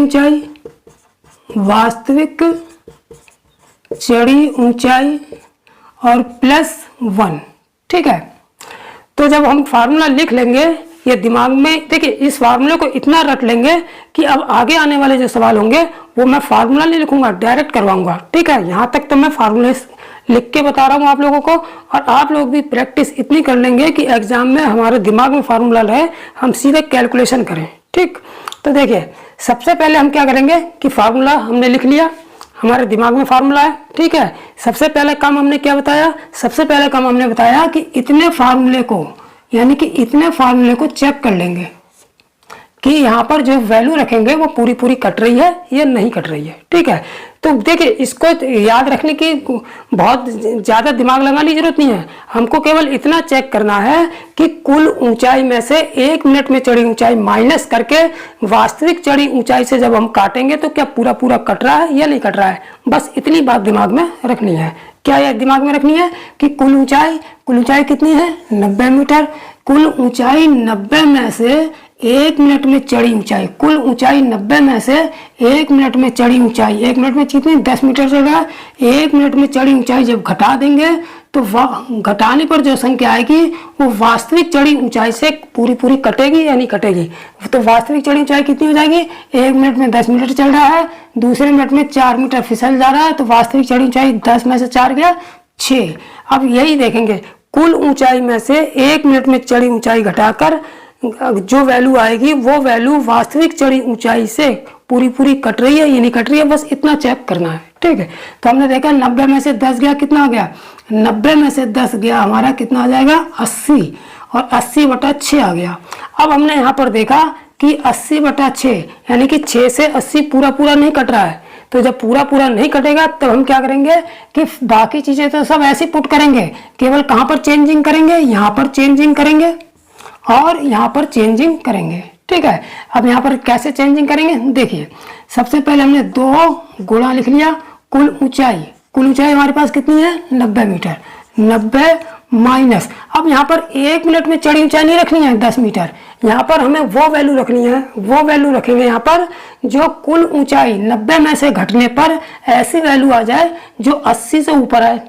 Speaker 1: ऊंचाई और प्लस 1, ठीक है। तो जब हम फार्मूला लिख लेंगे, ये दिमाग में देखिए, इस फार्मूले को इतना रट लेंगे कि अब आगे आने वाले जो सवाल होंगे वो मैं फार्मूला नहीं लिखूंगा, डायरेक्ट करवाऊंगा, ठीक है। यहाँ तक तो मैं फार्मूले लिख के बता रहा हूँ आप लोगों को, और आप लोग भी प्रैक्टिस इतनी कर लेंगे कि एग्जाम में हमारे दिमाग में फार्मूला रहे, हम सीधे कैलकुलेशन करें, ठीक। तो देखिए, सबसे पहले हम क्या करेंगे कि फार्मूला हमने लिख लिया, हमारे दिमाग में फार्मूला है, ठीक है। सबसे पहले काम हमने क्या बताया, सबसे पहले काम हमने बताया कि इतने फार्मूले को चेक कर लेंगे कि यहाँ पर जो वैल्यू रखेंगे वो पूरी कट रही है या नहीं कट रही है, ठीक है। तो देखिए, इसको याद रखने की बहुत ज़्यादा दिमाग लगाने की जरूरत नहीं है, हमको केवल इतना चेक करना है कि कुल ऊंचाई में से 1 मिनट में चढ़ी ऊंचाई माइनस करके वास्तविक चढ़ी ऊंचाई से जब हम काटेंगे तो क्या पूरा कट रहा है या नहीं कट रहा है। बस इतनी बात दिमाग में रखनी है। क्या यह दिमाग में रखनी है कि कुल ऊंचाई कितनी है, 90 मीटर। कुल ऊंचाई 90 में से 1 मिनट में चढ़ी ऊंचाई, कुल ऊंचाई 90 में से 1 मिनट में चढ़ी ऊंचाई, 1 मिनट में कितनी, 10 मीटर चढ़ रहा है। 1 मिनट में चढ़ी ऊंचाई जब घटा देंगे तो घटाने पर जो संख्या आएगी वो वास्तविक चढ़ी ऊंचाई से पूरी कटेगी या नहीं कटेगी। तो वास्तविक चढ़ी ऊंचाई कितनी हो जाएगी, 1 मिनट में 10 मीटर चल रहा है, दूसरे मिनट में 4 मीटर फिसल जा रहा है, तो वास्तविक चढ़ी ऊंचाई 10 में से 4 गया 6। अब यही देखेंगे, कुल ऊंचाई में से 1 मिनट में चढ़ी ऊंचाई घटाकर जो वैल्यू आएगी वो वैल्यू वास्तविक चढ़ी ऊंचाई से पूरी कट रही है या नहीं कट रही है, बस इतना चेक करना है, ठीक है। तो हमने देखा 90 में से 10 गया, कितना आ गया, 90 में से 10 गया हमारा कितना आ जाएगा, 80, और 80/6 आ गया। अब हमने यहाँ पर देखा कि 80/6 यानी कि 6 से 80 पूरा नहीं कट रहा है। तो जब पूरा नहीं कटेगा तब हम क्या करेंगे कि बाकी चीजें तो सब ऐसे पुट करेंगे, केवल कहाँ पर चेंजिंग करेंगे, यहाँ पर चेंजिंग करेंगे और यहाँ पर चेंजिंग करेंगे, ठीक है। अब यहाँ पर कैसे चेंजिंग करेंगे, देखिए, सबसे पहले हमने 2 गुणा लिख लिया कुल ऊंचाई हमारे पास कितनी है, 90 मीटर, 90 माइनस, अब यहाँ पर 1 मिनट में चढ़ी ऊंचाई नहीं रखनी है 10 मीटर, यहाँ पर हमें वो वैल्यू रखनी है, वो वैल्यू रखेंगे यहाँ पर जो कुल ऊंचाई 90 में से घटने पर ऐसी वैल्यू आ जाए जो 80 से ऊपर आए।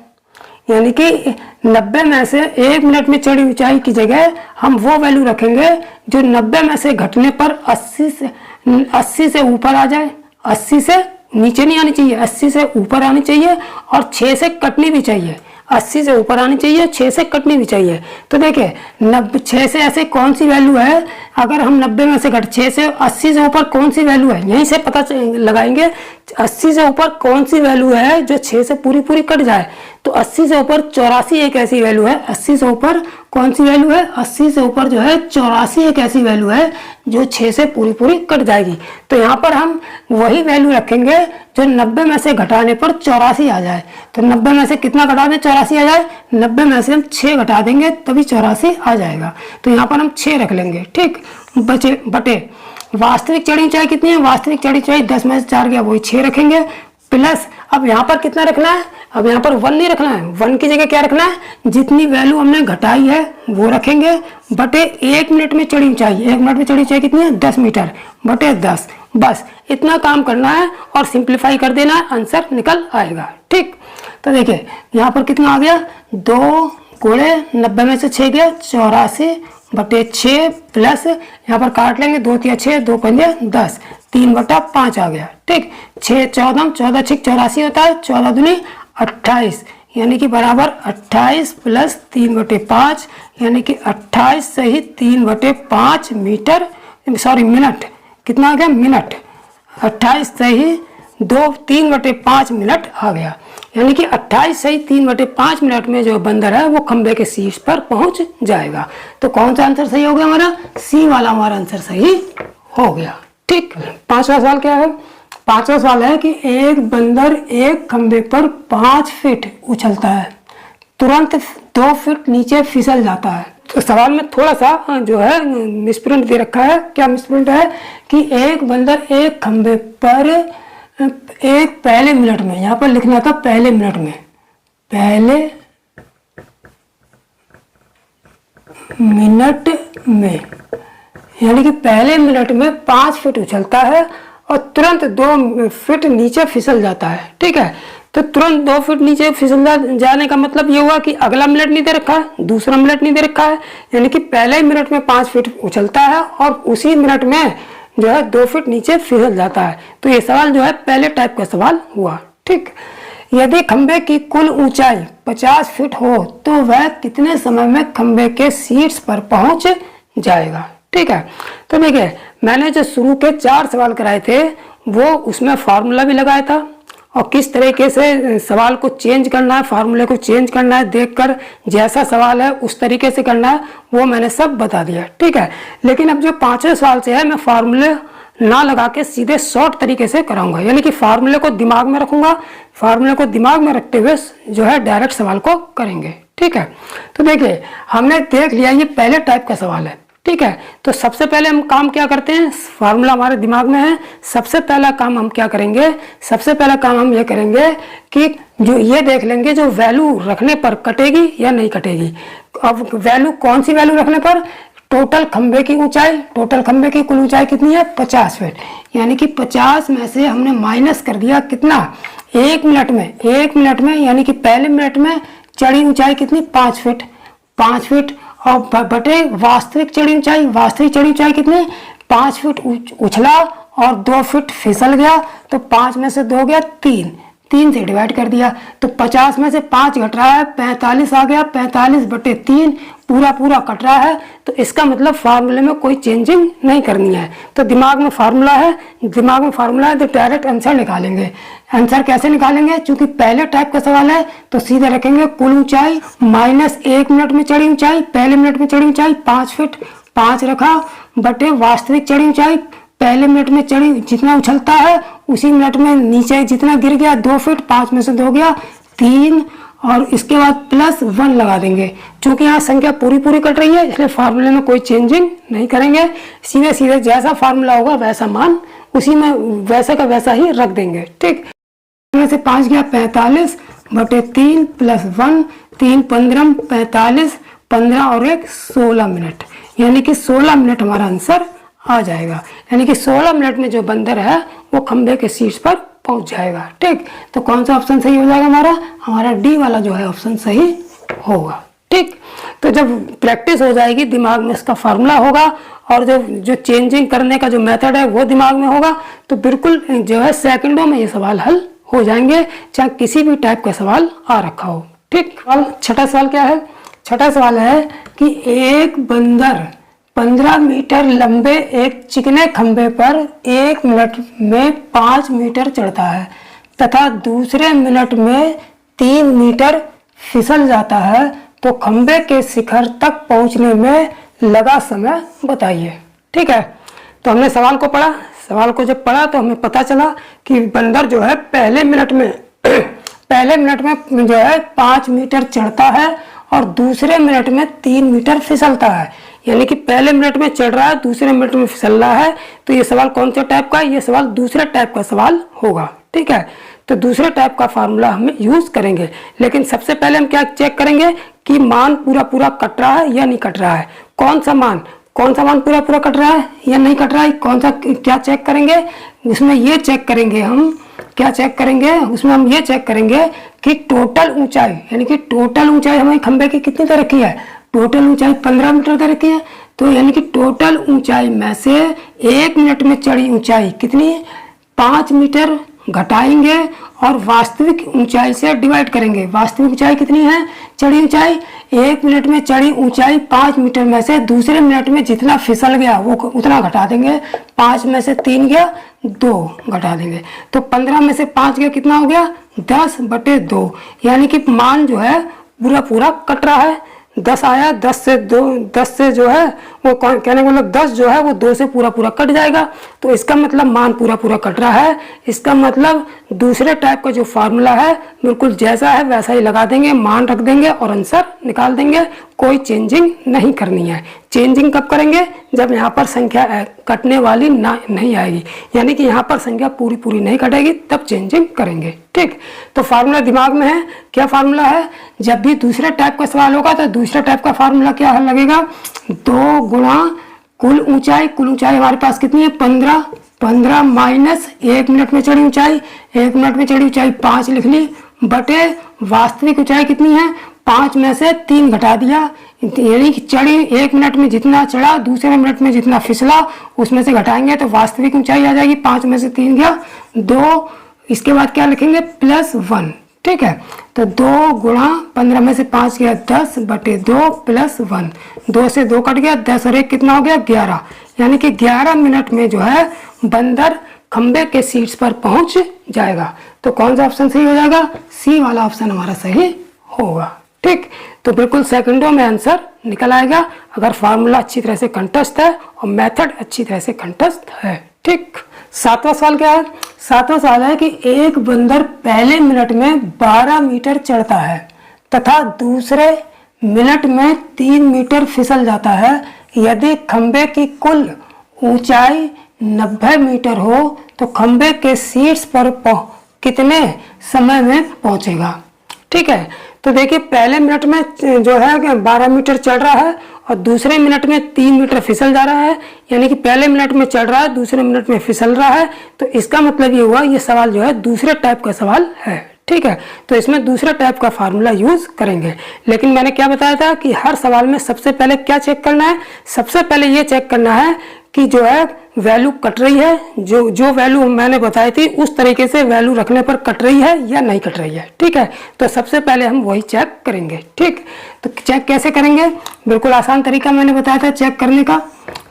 Speaker 1: यानी कि 90 में से 1 मिनट में चढ़ी ऊंचाई की जगह हम वो वैल्यू रखेंगे जो 90 में से घटने पर 80 से ऊपर आ जाए, 80 से नीचे नहीं आनी चाहिए, 80 से ऊपर आनी चाहिए और 6 से कटनी भी चाहिए, 80 से ऊपर आनी चाहिए, 6 से कटनी भी चाहिए। तो देखिए 6 से ऐसे कौन सी वैल्यू है, अगर हम 90 में से घट 6 से 80 से ऊपर कौन सी वैल्यू है, यहीं से पता लगाएंगे 80 से ऊपर कौन सी वैल्यू है जो 6 से पूरी कट जाए। तो 80 से ऊपर 84 एक ऐसी वैल्यू है, 80 से ऊपर कौन सी वैल्यू है, 80 से ऊपर जो है 84 एक ऐसी वैल्यू है जो 6 से पूरी कट जाएगी। तो यहाँ पर हम वही वैल्यू रखेंगे जो 90 में से घटाने पर 84 आ जाए। तो 90 में से कितना घटा दें 84 आ जाए, 90 में से हम 6 घटा देंगे तभी 84 आ जाएगा। तो यहाँ पर हम 6 रख लेंगे, ठीक, बटे वास्तविक चढ़ी ऊंचाई कितनी है, वास्तविक चढ़ी ऊंचाई 10 में से 4 गया, वही 6 रखेंगे, प्लस अब यहाँ पर कितना रखना है, अब यहाँ पर 1 नहीं रखना है, 1 की जगह क्या रखना है, जितनी वैल्यू हमने घटाई है वो रखेंगे, बटे 1 मिनट में चढ़ी ऊंचाई, 1 मिनट में चढ़ी ऊंचाई कितनी है 10 मीटर, बटे 10, बस इतना काम करना है और सिंप्लीफाई कर देना, आंसर निकल आएगा, ठीक। तो देखिए यहाँ पर कितना आ गया, 2 गुणे 90 में से 6 गया 84 बटे 6 प्लस यहाँ पर काट लेंगे 2 तिया 6, 2 पंजे 10, 3/5 आ गया, ठीक। 6 14 14 6 84 होता है, 14 दूनी 28 यानी कि बराबर 28 प्लस 3/5 यानी कि 28 सही 3/5 मीटर, सॉरी मिनट, कितना आ गया मिनट, 28 सही 3/5 मिनट आ गया। यानी कि 28 सही 3/5 मिनट में जो बंदर है वो खंबे के शीर्ष पर पहुंच जाएगा। तो कौन सा आंसर सही हो गया हमारा, सी वाला हमारा आंसर सही हो गया, ठीक। 5वां सवाल क्या है, 5वां सवाल है कि एक बंदर एक खंबे पर 5 फीट उछलता है, 2 फीट नीचे फिसल जाता है। तो सवाल में थोड़ा सा जो है मिसप्रिंट दे रखा है। क्या मिसप्रिंट है कि एक बंदर एक खंबे पर एक पहले मिनट में, यहाँ पर लिखना था पहले मिनट में, पहले मिनट में, यानी कि पहले मिनट में 5 फीट उछलता है और तुरंत 2 फीट नीचे फिसल जाता है। ठीक है, तो तुरंत 2 फीट नीचे फिसल जाने का मतलब ये हुआ कि अगला मिनट नहीं दे रखा है, दूसरा मिनट नहीं दे रखा है, यानी कि पहले मिनट में 5 फीट उछलता है और उसी मिनट में जो है 2 फीट नीचे फिसल जाता है। तो ये सवाल जो है पहले टाइप का सवाल हुआ। ठीक, यदि खंबे की कुल ऊंचाई 50 फीट हो तो वह कितने समय में खंबे के शीर्ष पर पहुंच जाएगा। ठीक है, तो देखिए मैंने जो शुरू के 4 सवाल कराए थे वो उसमें फार्मूला भी लगाया था और किस तरीके से सवाल को चेंज करना है, फार्मूले को चेंज करना है, देखकर जैसा सवाल है उस तरीके से करना है, वो मैंने सब बता दिया। ठीक है, लेकिन अब जो 5वें सवाल से है मैं फार्मूले ना लगा के सीधे शॉर्ट तरीके से कराऊंगा, यानी कि फार्मूले को दिमाग में रखूंगा, फार्मूले को दिमाग में रखते हुए जो है डायरेक्ट सवाल को करेंगे। ठीक है, तो देखिए हमने देख लिया ये पहले टाइप का सवाल है। ठीक है, तो सबसे पहले हम काम क्या करते हैं, फार्मूला हमारे दिमाग में है, सबसे पहला काम हम क्या करेंगे, सबसे पहला काम हम ये करेंगे कि जो ये देख लेंगे जो वैल्यू रखने पर कटेगी या नहीं कटेगी। अब वैल्यू कौन सी वैल्यू रखने पर, टोटल खंबे की ऊंचाई, टोटल खंबे की कुल ऊंचाई कितनी है 50 फीट, यानी कि 50 में से हमने माइनस कर दिया कितना, 1 मिनट में, 1 मिनट में, यानी कि पहले मिनट में चढ़ी ऊंचाई कितनी 5 फीट, 5 फीट और बटे वास्तविक चढ़ी ऊंचाई, वास्तविक चढ़ी ऊंचाई कितनी 5 फीट उछला और 2 फीट फिसल गया, तो 5 में से 2 गया 3 से डिवाइड कर दिया, तो 50 में से 5 घट रहा है 45 आ गया, 45 बटे 3 पूरा कट रहा है। तो इसका मतलब फार्मूले में कोई चेंजिंग नहीं करनी है, तो दिमाग में फार्मूला है, दिमाग में फार्मूला है तो डायरेक्ट आंसर निकालेंगे। आंसर कैसे निकालेंगे, चूंकि पहले टाइप का सवाल है तो सीधे रखेंगे कुल ऊंचाई माइनस 1 मिनट में चढ़ी ऊंचाई, पहले मिनट में चढ़ी ऊंचाई 5 फीट, 5 रखा बटे वास्तविक चढ़ी ऊंचाई, पहले मिनट में चढ़ी जितना उछलता है उसी मिनट में नीचे जितना गिर गया 2 फीट, 5 में से 2 गया 3, और इसके बाद प्लस 1 लगा देंगे। चूंकि यहाँ संख्या पूरी कट रही है इसलिए फार्मूले में कोई चेंजिंग नहीं करेंगे, सीधे सीधे जैसा फार्मूला होगा वैसा मान उसी में वैसा का वैसा ही रख देंगे। ठीक, में से 5 गया 45 बटे 3 प्लस 1, 3 15 45, 15 और 1 16 मिनट, यानी कि 16 मिनट हमारा आंसर आ जाएगा, यानी कि 16 मिनट में जो बंदर है वो खंबे के शीर्ष पर पहुंच जाएगा। ठीक, तो कौन सा ऑप्शन सही हो जाएगा, हमारा डी वाला जो है ऑप्शन सही होगा। ठीक, तो जब प्रैक्टिस हो जाएगी दिमाग में इसका फार्मूला होगा और जो चेंजिंग करने का जो मेथड है वो दिमाग में होगा, तो बिल्कुल जो है सेकंडों में ये सवाल हल हो जाएंगे, चाहे किसी भी टाइप का सवाल आ रखा हो। ठीक, छठा सवाल क्या है, छठा सवाल है कि एक बंदर 15 मीटर लंबे एक चिकने खंबे पर 1 मिनट में 5 मीटर चढ़ता है तथा दूसरे मिनट में 3 मीटर फिसल जाता है, तो खंबे के शिखर तक पहुंचने में लगा समय बताइए। ठीक है, तो हमने सवाल को पढ़ा, सवाल को जब पढ़ा तो हमें पता चला कि बंदर जो है पहले मिनट में जो है 5 मीटर चढ़ता है और दूसरे मिनट में 3 मीटर फिसलता है, यानी कि पहले मिनट में चढ़ रहा है दूसरे मिनट में फिसल रहा है। तो ये सवाल कौन से टाइप का है, ये सवाल दूसरे टाइप का सवाल होगा। ठीक है, तो दूसरे टाइप का फार्मूला हम यूज करेंगे, लेकिन सबसे पहले हम क्या चेक करेंगे कि मान पूरा कट रहा है या नहीं कट रहा है, कौन सा मान पूरा कट रहा है या नहीं कट रहा है, कौन सा क्या चेक करेंगे, उसमें ये चेक करेंगे हम क्या चेक करेंगे, उसमें हम ये चेक करेंगे कि टोटल ऊंचाई, यानी कि टोटल ऊंचाई हमारी खंबे की कितनी दे रखी है, टोटल ऊंचाई 15 मीटर दे रखी है, तो यानी कि टोटल ऊंचाई में से 1 मिनट में चढ़ी ऊंचाई कितनी 5 मीटर घटाएंगे और वास्तविक ऊंचाई से डिवाइड करेंगे। वास्तविक ऊंचाई कितनी है, चढ़ी ऊंचाई 1 मिनट में चढ़ी ऊंचाई 5 मीटर में से दूसरे मिनट में जितना फिसल गया वो उतना घटा देंगे, 5 में से 3 गया 2 घटा देंगे, तो 15 में से 5 गया कितना हो गया 10 बटे 2, यानी कि मान जो है पूरा कट रहा है, 10 आया, 10 से जो है वो कहने का मतलब 10 जो है वो 2 से पूरा पूरा कट जाएगा, तो इसका मतलब मान पूरा पूरा कट रहा है। इसका मतलब दूसरे टाइप का जो फार्मूला है बिल्कुल जैसा है वैसा ही लगा देंगे, मान रख देंगे और आंसर निकाल देंगे, कोई चेंजिंग नहीं करनी है। चेंजिंग कब करेंगे? जब यहाँ पर संख्या कटने वाली नहीं आएगी, यानी कि यहाँ पर संख्या पूरी पूरी नहीं कटेगी, तब चेंजिंग करेंगे। ठीक, तो फार्मूला दिमाग में है। क्या फार्मूला है? जब भी दूसरे टाइप का सवाल होगा तो दूसरे टाइप का फार्मूला क्या लगेगा? 2 गुणा कुल ऊंचाई हमारे पास कितनी है? 15 माइनस 1 मिनट में चढ़ी ऊंचाई, 1 मिनट में चढ़ी ऊंचाई 5 लिख ली, बटे वास्तविक ऊंचाई कितनी है? 5 में से 3 घटा दिया, यानी कि चढ़ी 1 मिनट में जितना चढ़ा दूसरे मिनट में जितना फिसला उसमें से घटाएंगे तो वास्तविक ऊंचाई आ जाएगी। 5 में से 3 गया 2, इसके बाद क्या लिखेंगे? +1। ठीक है, तो 2 गुणा 15 में से 5 गया 10 बटे 2 +1, 2 से 2 कट गया, 10 और 1 कितना हो गया? 11, यानी कि 11 मिनट में जो है बंदर खंबे के सीट्स पर पहुंच जाएगा। तो कौन सा ऑप्शन सही हो जाएगा? सी वाला ऑप्शन हमारा सही होगा। ठीक, तो बिल्कुल सेकंडों में आंसर निकल आएगा अगर फार्मूला अच्छी तरह से कंठस्थ है और मेथड अच्छी तरह से कंठस्थ है। ठीक, 7वां सवाल क्या है? 7वां सवाल है कि एक बंदर पहले मिनट में 12 मीटर चढ़ता है तथा दूसरे मिनट में 3 मीटर फिसल जाता है। यदि खंबे की कुल ऊंचाई 90 मीटर हो तो खंबे के शीर्ष पर कितने समय में पहुंचेगा? ठीक है, तो देखिए पहले मिनट में जो है 12 मीटर चढ़ रहा है और दूसरे मिनट में 3 मीटर फिसल जा रहा है, यानी कि पहले मिनट में चढ़ रहा है दूसरे मिनट में फिसल रहा है। तो इसका मतलब ये हुआ ये सवाल जो है दूसरे टाइप का सवाल है। ठीक है, तो इसमें दूसरे टाइप का फार्मूला यूज करेंगे। लेकिन मैंने क्या बताया था कि हर सवाल में सबसे पहले क्या चेक करना है? सबसे पहले ये चेक करना है कि जो है वैल्यू कट रही है, जो वैल्यू मैंने बताई थी उस तरीके से वैल्यू रखने पर कट रही है या नहीं कट रही है। ठीक है, तो सबसे पहले हम वही चेक करेंगे। ठीक, तो चेक कैसे करेंगे? बिल्कुल आसान तरीका मैंने बताया था चेक करने का।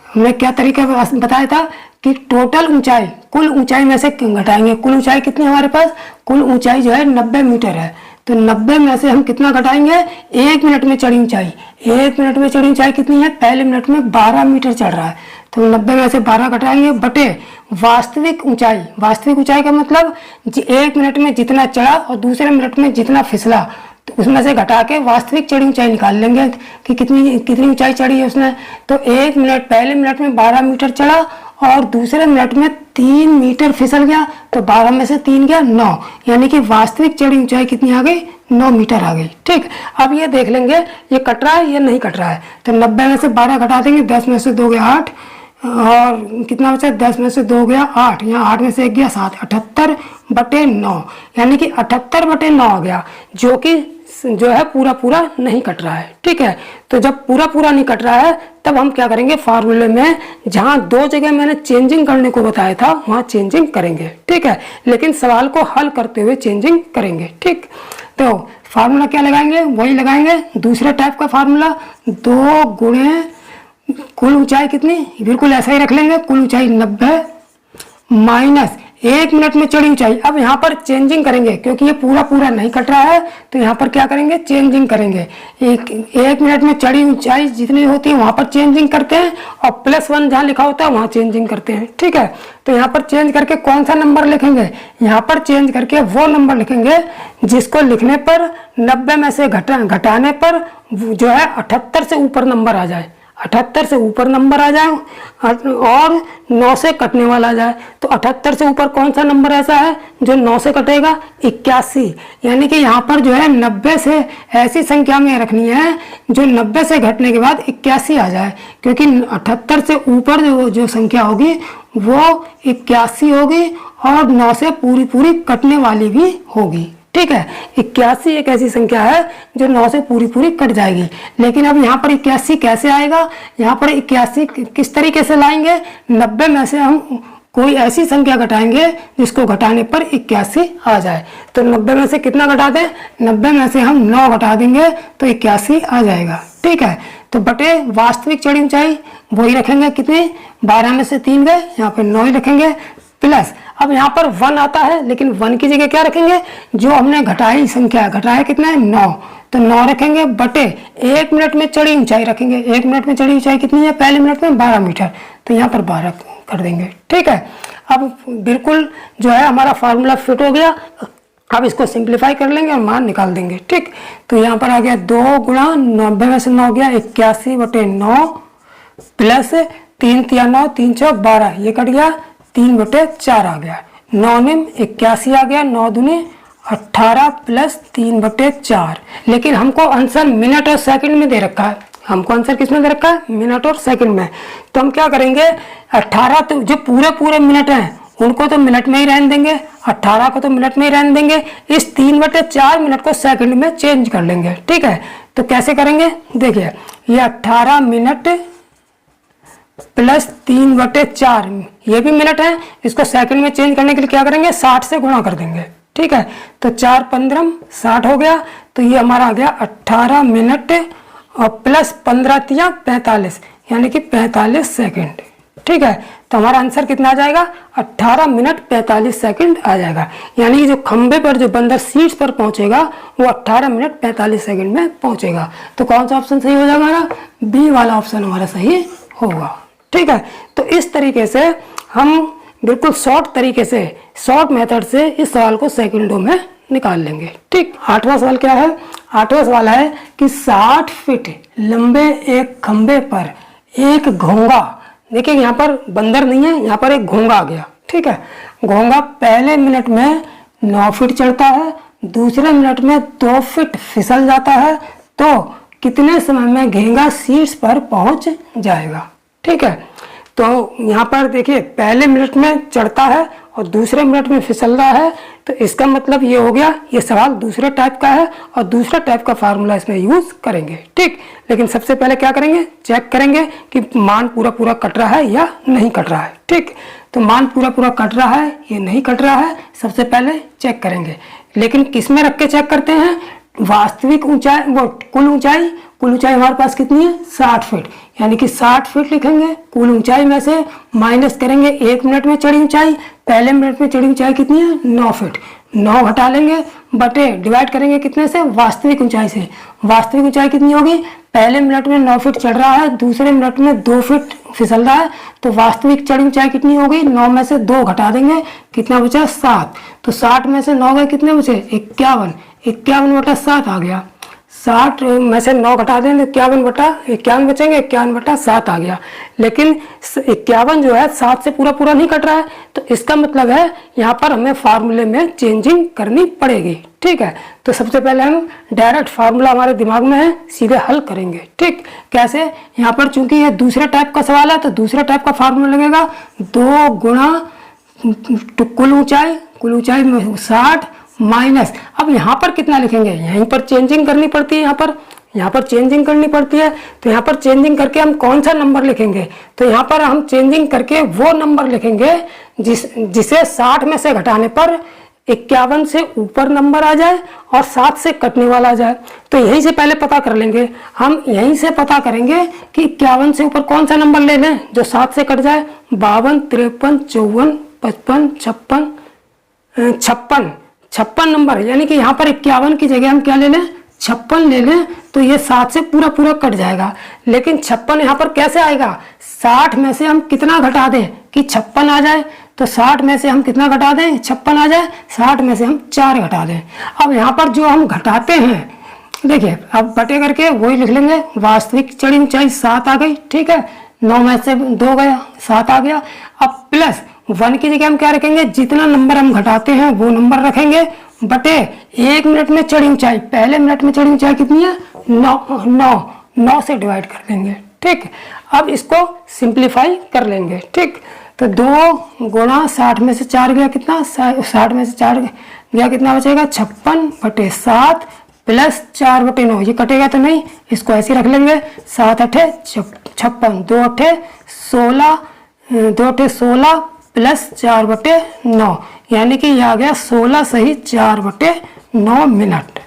Speaker 1: हमने क्या तरीका बताया था कि टोटल ऊंचाई कुल ऊंचाई में से घटाएंगे। कुल ऊंचाई कितनी है हमारे पास? कुल ऊंचाई जो है 90 मीटर है, तो 90 में से हम कितना घटाएंगे? 1 मिनट में चढ़ी ऊंचाई। 1 मिनट में चढ़ी ऊंचाई कितनी है? पहले मिनट में 12 मीटर चढ़ रहा है, तो 90 में से 12 घटाएंगे बटे वास्तविक ऊंचाई। वास्तविक ऊंचाई का मतलब 1 मिनट में जितना चढ़ा और दूसरे मिनट में जितना फिसला, तो उसमें से घटा के वास्तविक चढ़ी ऊंचाई निकाल लेंगे कि कितनी ऊंचाई चढ़ी है उसने। तो 1 मिनट पहले मिनट में 12 मीटर चढ़ा और दूसरे मिनट में 3 मीटर फिसल गया, तो 12 में से 3 गया 9, यानी कि वास्तविक चढ़ी ऊंचाई कितनी आ गई? 9 मीटर आ गई। ठीक, अब ये देख लेंगे ये कट रहा है या नहीं कट रहा है। तो 90 में से 12 घटा देंगे, 10 में से 2 गया 8 और कितना बचा? 10 में से 2 गया 8, यहाँ 8 में से 1 गया 7, 78 बटे 9, यानी कि 78 बटे 9 आ गया, जो कि जो है पूरा पूरा नहीं कट रहा है। ठीक है, तो जब पूरा पूरा नहीं कट रहा है तब हम क्या करेंगे? फार्मूले में जहां 2 जगह मैंने चेंजिंग करने को बताया था वहां चेंजिंग करेंगे। ठीक है, लेकिन सवाल को हल करते हुए चेंजिंग करेंगे। ठीक, तो फार्मूला क्या लगाएंगे? वही लगाएंगे दूसरे टाइप का फार्मूला, 2 गुणे कुल ऊंचाई कितनी? बिल्कुल ऐसा ही रख लेंगे, कुल ऊंचाई 90 माइनस 1 मिनट में चढ़ी ऊंचाई। अब यहाँ पर चेंजिंग करेंगे क्योंकि ये पूरा पूरा नहीं कट रहा है, तो यहाँ पर क्या करेंगे? चेंजिंग करेंगे। एक मिनट में चढ़ी ऊंचाई जितनी होती है वहां पर चेंजिंग करते हैं और +1 जहाँ लिखा होता है वहां चेंजिंग करते हैं। ठीक है, तो यहाँ पर चेंज करके कौन सा नंबर लिखेंगे? यहाँ पर चेंज करके वो नंबर लिखेंगे जिसको लिखने पर 90 में से घटाने पर जो है 78 से ऊपर नंबर आ जाए, 78 से ऊपर नंबर आ जाए और 9 से कटने वाला आ जाए। तो 78 से ऊपर कौन सा नंबर ऐसा है जो 9 से कटेगा? 81, यानी कि यहाँ पर जो है 90 से ऐसी संख्या में रखनी है जो 90 से घटने के बाद 81 आ जाए, क्योंकि 78 से ऊपर जो संख्या होगी वो 81 होगी और 9 से पूरी पूरी कटने वाली भी होगी। ठीक है, 81 एक ऐसी संख्या है जो 9 से पूरी पूरी कट जाएगी। लेकिन अब यहाँ पर 81 कैसे आएगा? यहाँ पर 81 किस तरीके से लाएंगे? 90 में से हम कोई ऐसी संख्या घटाएंगे जिसको घटाने पर 81 आ जाए। तो 90 में से कितना घटा दें? 90 में से हम 9 घटा देंगे तो 81 आ जाएगा। ठीक है, तो बटे वास्तविक चढ़ी ऊंचाई वही रखेंगे कितनी? 12 में से 3 गए, यहाँ पे 9 ही रखेंगे, प्लस अब यहाँ पर 1 आता है, लेकिन 1 की जगह क्या रखेंगे, जो हमने घटाई संख्या है, घटाया कितना है 9, तो 9 रखेंगे बटे 1 मिनट में चढ़ी ऊंचाई रखेंगे। 1 मिनट में चढ़ी ऊंचाई कितनी है, पहले मिनट में 12 मीटर, तो यहाँ पर 12 कर देंगे। ठीक है, अब बिल्कुल जो है हमारा फार्मूला फिट हो गया। अब इसको सिंप्लीफाई कर लेंगे और मान निकाल देंगे। ठीक, तो यहाँ पर आ गया 2 गुणा 90 में से 9 गया 81 बटे 9 प्लस 3 तिया 9 3 चौक 12, ये कट गया 3 बटे 4 आ गया। 9 निम 81 आ गया, 9 दूनी 18 प्लस 3 बटे 4। लेकिन हमको आंसर मिनट और सेकंड में दे रखा है। हमको आंसर किसमें दे रखा है, मिनट और सेकंड में। तो हम क्या करेंगे, 18 तो जो पूरे मिनट हैं उनको तो मिनट में ही रहने देंगे, 18 को तो मिनट में ही रहने देंगे। इस 3 बटे 4 मिनट को सेकंड में चेंज कर लेंगे। ठीक है, तो कैसे करेंगे, देखिए ये 18 मिनट प्लस 3 बटे 4, ये भी मिनट है, इसको सेकंड में चेंज करने के लिए क्या करेंगे, 60 से गुणा कर देंगे। ठीक है, तो 4 15 60 हो गया, तो ये हमारा आ गया 18 मिनट और प्लस 15 तिया 45, यानी कि 45 सेकंड। ठीक है, तो हमारा आंसर कितना आ जाएगा, 18 मिनट 45 सेकंड आ जाएगा। यानी जो खंबे पर जो बंदर सीट्स पर पहुंचेगा वो 18 मिनट 45 सेकंड में पहुंचेगा। तो कौन सा ऑप्शन सही हो जाएगा हमारा, बी वाला ऑप्शन हमारा सही होगा। ठीक है, तो इस तरीके से हम बिल्कुल शॉर्ट तरीके से, शॉर्ट मेथड से इस सवाल को सेकंडों में निकाल लेंगे। ठीक, 8वां सवाल क्या है, 8वां सवाल है कि 60 फीट लंबे एक खंबे पर एक घोंगा, देखिए यहाँ पर बंदर नहीं है, यहाँ पर एक घोंगा आ गया। ठीक है, घोंगा पहले मिनट में 9 फीट चढ़ता है, दूसरे मिनट में 2 फीट फिसल जाता है, तो कितने समय में घेंगा शीर्ष पर पहुंच जाएगा। ठीक है, तो यहाँ पर देखिए पहले मिनट में चढ़ता है और दूसरे मिनट में फिसल रहा है, तो इसका मतलब ये हो गया, ये सवाल दूसरे टाइप का है और दूसरा टाइप का फार्मूला इसमें यूज करेंगे। ठीक, लेकिन सबसे पहले क्या करेंगे, चेक करेंगे कि मान पूरा कट रहा है या नहीं कट रहा है। ठीक, तो मान पूरा कट रहा है या नहीं कट रहा है, सबसे पहले चेक करेंगे। लेकिन किस में रख के चेक करते हैं, वास्तविक ऊंचाई, वो कुल ऊंचाई हमारे पास कितनी है 60 फीट, यानी कि 60 फीट लिखेंगे। कुल ऊंचाई में से माइनस करेंगे 1 मिनट में चढ़ी ऊंचाई, पहले मिनट में चढ़ी ऊंचाई कितनी है 9 फीट, 9 घटा लेंगे बटे डिवाइड करेंगे कितने से, वास्तविक ऊंचाई से। वास्तविक ऊंचाई कितनी होगी, पहले मिनट में 9 फीट चढ़ रहा है, दूसरे मिनट में 2 फीट फिसल रहा है, तो वास्तविक चढ़ी ऊंचाई कितनी होगी, 9 में से 2 घटा देंगे, कितना बचा 7। तो 60 में से 9 गए, कितने बचे 51, 51 बटा 7 आ गया। 60 में से 9 घटा दें तो 51 बचेंगे, 51 बटा 7 आ गया। लेकिन 51 जो है 7 से पूरा नहीं कट रहा है, तो इसका मतलब है यहाँ पर हमें फार्मूले में चेंजिंग करनी पड़ेगी। ठीक है, तो सबसे पहले हम डायरेक्ट फार्मूला हमारे दिमाग में है, सीधे हल करेंगे। ठीक, कैसे, यहाँ पर चूंकि ये दूसरे टाइप का सवाल है तो दूसरे टाइप का फार्मूला लगेगा, 2 गुणा कुल ऊंचाई में 60 माइनस, अब यहाँ पर कितना लिखेंगे, यहीं पर चेंजिंग करनी पड़ती है, यहाँ पर चेंजिंग करनी पड़ती है। तो यहाँ पर चेंजिंग करके हम कौन सा नंबर लिखेंगे, तो यहाँ पर हम चेंजिंग करके वो नंबर लिखेंगे जिसे 60 में से घटाने पर 51 से ऊपर नंबर आ जाए और 7 से कटने वाला आ जाए। तो यहीं से पहले पता कर लेंगे, हम यहीं से पता करेंगे कि 51 से ऊपर कौन सा नंबर ले लें जो 7 से कट जाए, 52 53 54 55 56 56 नंबर, यानी कि यहाँ पर 51 की जगह हम क्या ले लें 56 ले लें, तो ये 7 से पूरा कट जाएगा। लेकिन 56 यहाँ पर कैसे आएगा, 60 में से हम कितना घटा दें कि 56 आ जाए, तो 60 में से हम कितना घटा दें 56 आ जाए, 60 में से हम 4 घटा दें। अब यहाँ पर जो हम घटाते हैं, देखिए अब बटे करके वही लिख लेंगे, वास्तविक चढ़ी ऊंचाई 7 आ गई। ठीक है, 9 में से 2 गया 7 आ गया। अब प्लस 1 की जगह हम क्या रखेंगे, जितना नंबर हम घटाते हैं वो नंबर रखेंगे, बटे 1 मिनट में चढ़ी ऊंचाई, पहले मिनट में चढ़ी ऊंचाई कितनी है 9 से डिवाइड कर देंगे। ठीक, अब इसको सिंप्लीफाई कर लेंगे। ठीक, तो 2 गुणा 60 में से 4 गया कितना, 60 में से 4 गया कितना बचेगा 56 बटे 7 प्लस 4 बटे 9, ये कटेगा तो नहीं, इसको ऐसे रख लेंगे, 7 8 56, 2 8 16 प्लस 4 बटे 9, यानी कि यह आ गया 16 सही 4 बटे 9 मिनट।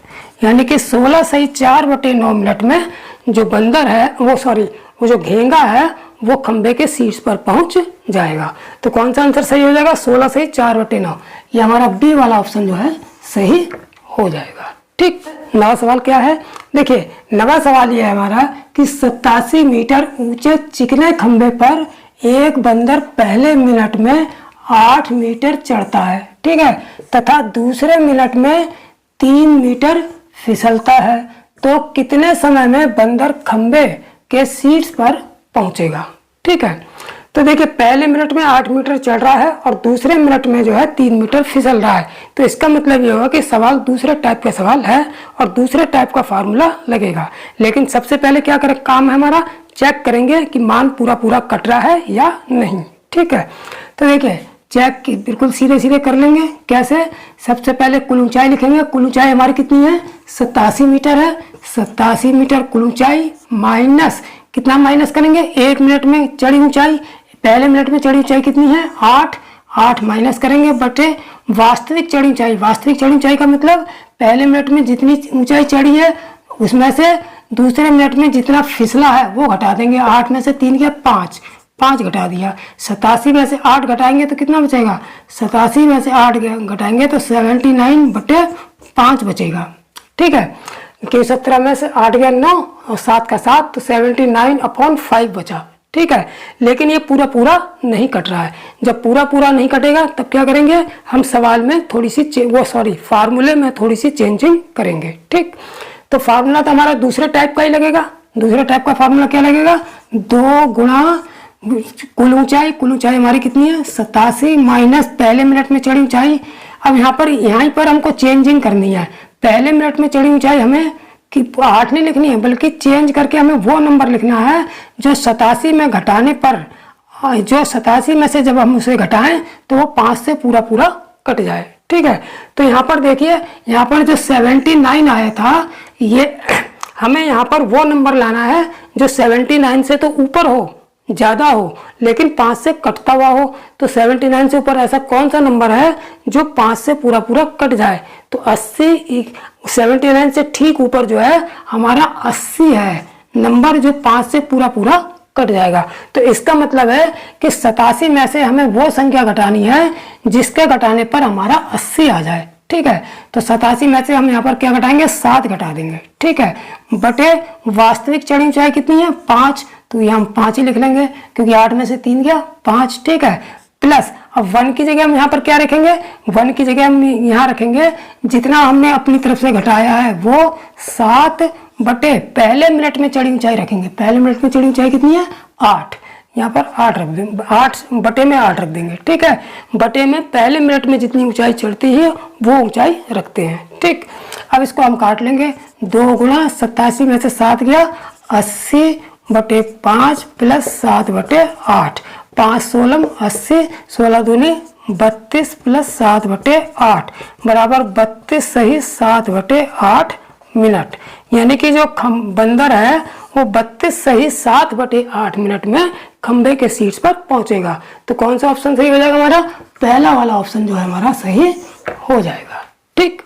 Speaker 1: यानी कि 16 सही 4 बटे 9 मिनट में जो बंदर है वो जो घेंगा है वो खंबे के शीर्ष पर पहुंच जाएगा। तो कौन सा आंसर सही हो जाएगा? 16 से 4/9, ये हमारा बी वाला ऑप्शन जो है सही हो जाएगा। ठीक, नवा सवाल क्या है? देखिए नवा सवाल ये है हमारा कि 87 मीटर ऊंचे चिकने खंबे पर एक बंदर पहले मिनट में 8 मीटर चढ़ता है, ठीक है, तथा दूसरे मिनट में 3 मीटर फिसलता है, तो कितने समय में बंदर खंबे के शीर्ष पर पहुंचेगा? ठीक है, तो देखिए पहले मिनट में 8 मीटर चढ़ रहा है और दूसरे मिनट में जो है 3 मीटर फिसल रहा है, तो इसका मतलब ये होगा कि सवाल दूसरे टाइप का सवाल है और दूसरे टाइप का फार्मूला लगेगा। लेकिन सबसे पहले क्या करें, काम है हमारा चेक करेंगे कि मान पूरा पूरा कट रहा है या नहीं। ठीक है, तो देखिए चेक बिल्कुल सीधे सीधे कर लेंगे। कैसे? सबसे पहले कुल ऊंचाई लिखेंगे। कुल ऊंचाई हमारी कितनी है? 87 मीटर है। 87 मीटर कुल ऊंचाई माइनस, कितना माइनस करेंगे? 1 मिनट में चढ़ी ऊंचाई, पहले मिनट में चढ़ी ऊंचाई कितनी है? 8। 8 माइनस करेंगे बटे वास्तविक चढ़ी ऊंचाई। वास्तविक चढ़ी ऊंचाई का मतलब पहले मिनट में जितनी ऊंचाई चढ़ी है उसमें से दूसरे मिनट में जितना फिसला है वो घटा देंगे। 8 में से 3 गया 5, 5 घटा दिया। 87 में से 8 घटाएंगे तो कितना बचेगा? 87 में से 8 घटाएंगे तो 79/5 बचेगा। ठीक है, क्योंकि 17 में से 8 गया 9 और 7 का 7, तो 79/5 बचा। ठीक है, लेकिन ये पूरा पूरा नहीं कट रहा है। जब पूरा पूरा नहीं कटेगा तब क्या करेंगे, हम सवाल में थोड़ी सी फार्मूले में थोड़ी सी चेंजिंग करेंगे। ठीक, तो फार्मूला तो हमारा दूसरे टाइप का ही लगेगा। दूसरे टाइप का फार्मूला क्या लगेगा? 2 गुणा कुल ऊंचाई। कुल ऊंचाई हमारी कितनी है? 87 माइनस पहले मिनट में चढ़ी ऊंचाई। अब यहाँ पर हमको चेंजिंग करनी है। पहले मिनट में चढ़ी ऊंचाई हमें कि 8 नहीं लिखनी है, बल्कि चेंज करके हमें वो नंबर लिखना है जो 87 में घटाने पर, जो 87 में से जब हम उसे घटाएं तो वो 5 से पूरा पूरा कट जाए। ठीक है, तो यहाँ पर देखिए, यहाँ पर जो 79 आया था, ये हमें यहाँ पर वो नंबर लाना है जो 79 से तो ऊपर हो, ज्यादा हो, लेकिन 5 से कटता हुआ हो। तो 79 से ऊपर ऐसा कौन सा नंबर है जो 5 से पूरा पूरा कट जाए? तो 79 से ठीक ऊपर जो है हमारा 80 है नंबर, जो 5 से पूरा पूरा कट जाएगा। तो इसका मतलब है कि 87 में से हमें वो संख्या घटानी है जिसके घटाने पर हमारा 80 आ जाए। ठीक है, तो 87 में से हम यहाँ पर क्या घटाएंगे? 7 घटा देंगे। ठीक है, बटे वास्तविक चढ़ी ऊंचाई कितनी है? 5, तो यहाँ हम 5 ही लिख लेंगे क्योंकि 8 में से 3 गया 5। ठीक है, प्लस अब 1 की जगह हम यहाँ पर क्या रखेंगे? 1 की जगह हम यहाँ रखेंगे जितना हमने अपनी तरफ से घटाया है वो 7 बटे पहले मिनट में चढ़ी ऊंचाई रखेंगे। पहले मिनट में चढ़ी ऊंचाई कितनी है? 8। यहाँ पर 8 रख देंगे, 8 बटे में 8 रख देंगे। ठीक है, बटे में पहले मिनट में जितनी ऊंचाई चढ़ती है वो ऊंचाई रखते हैं। ठीक, अब इसको हम काट लेंगे। 2 गुणा 87 में से 7 गया 80 बटे 5 प्लस 7 बटे 8, 5 16 80, 16 दूनी 32 प्लस 7 बटे 8 बराबर 32 सही 7 बटे 8 मिनट। यानी कि जो बंदर है वो 32 सही 7 बटे 8 मिनट में खंबे के शीर्ष पर पहुंचेगा। तो कौन सा ऑप्शन सही हो जाएगा हमारा? पहला वाला ऑप्शन जो है हमारा सही हो जाएगा। ठीक,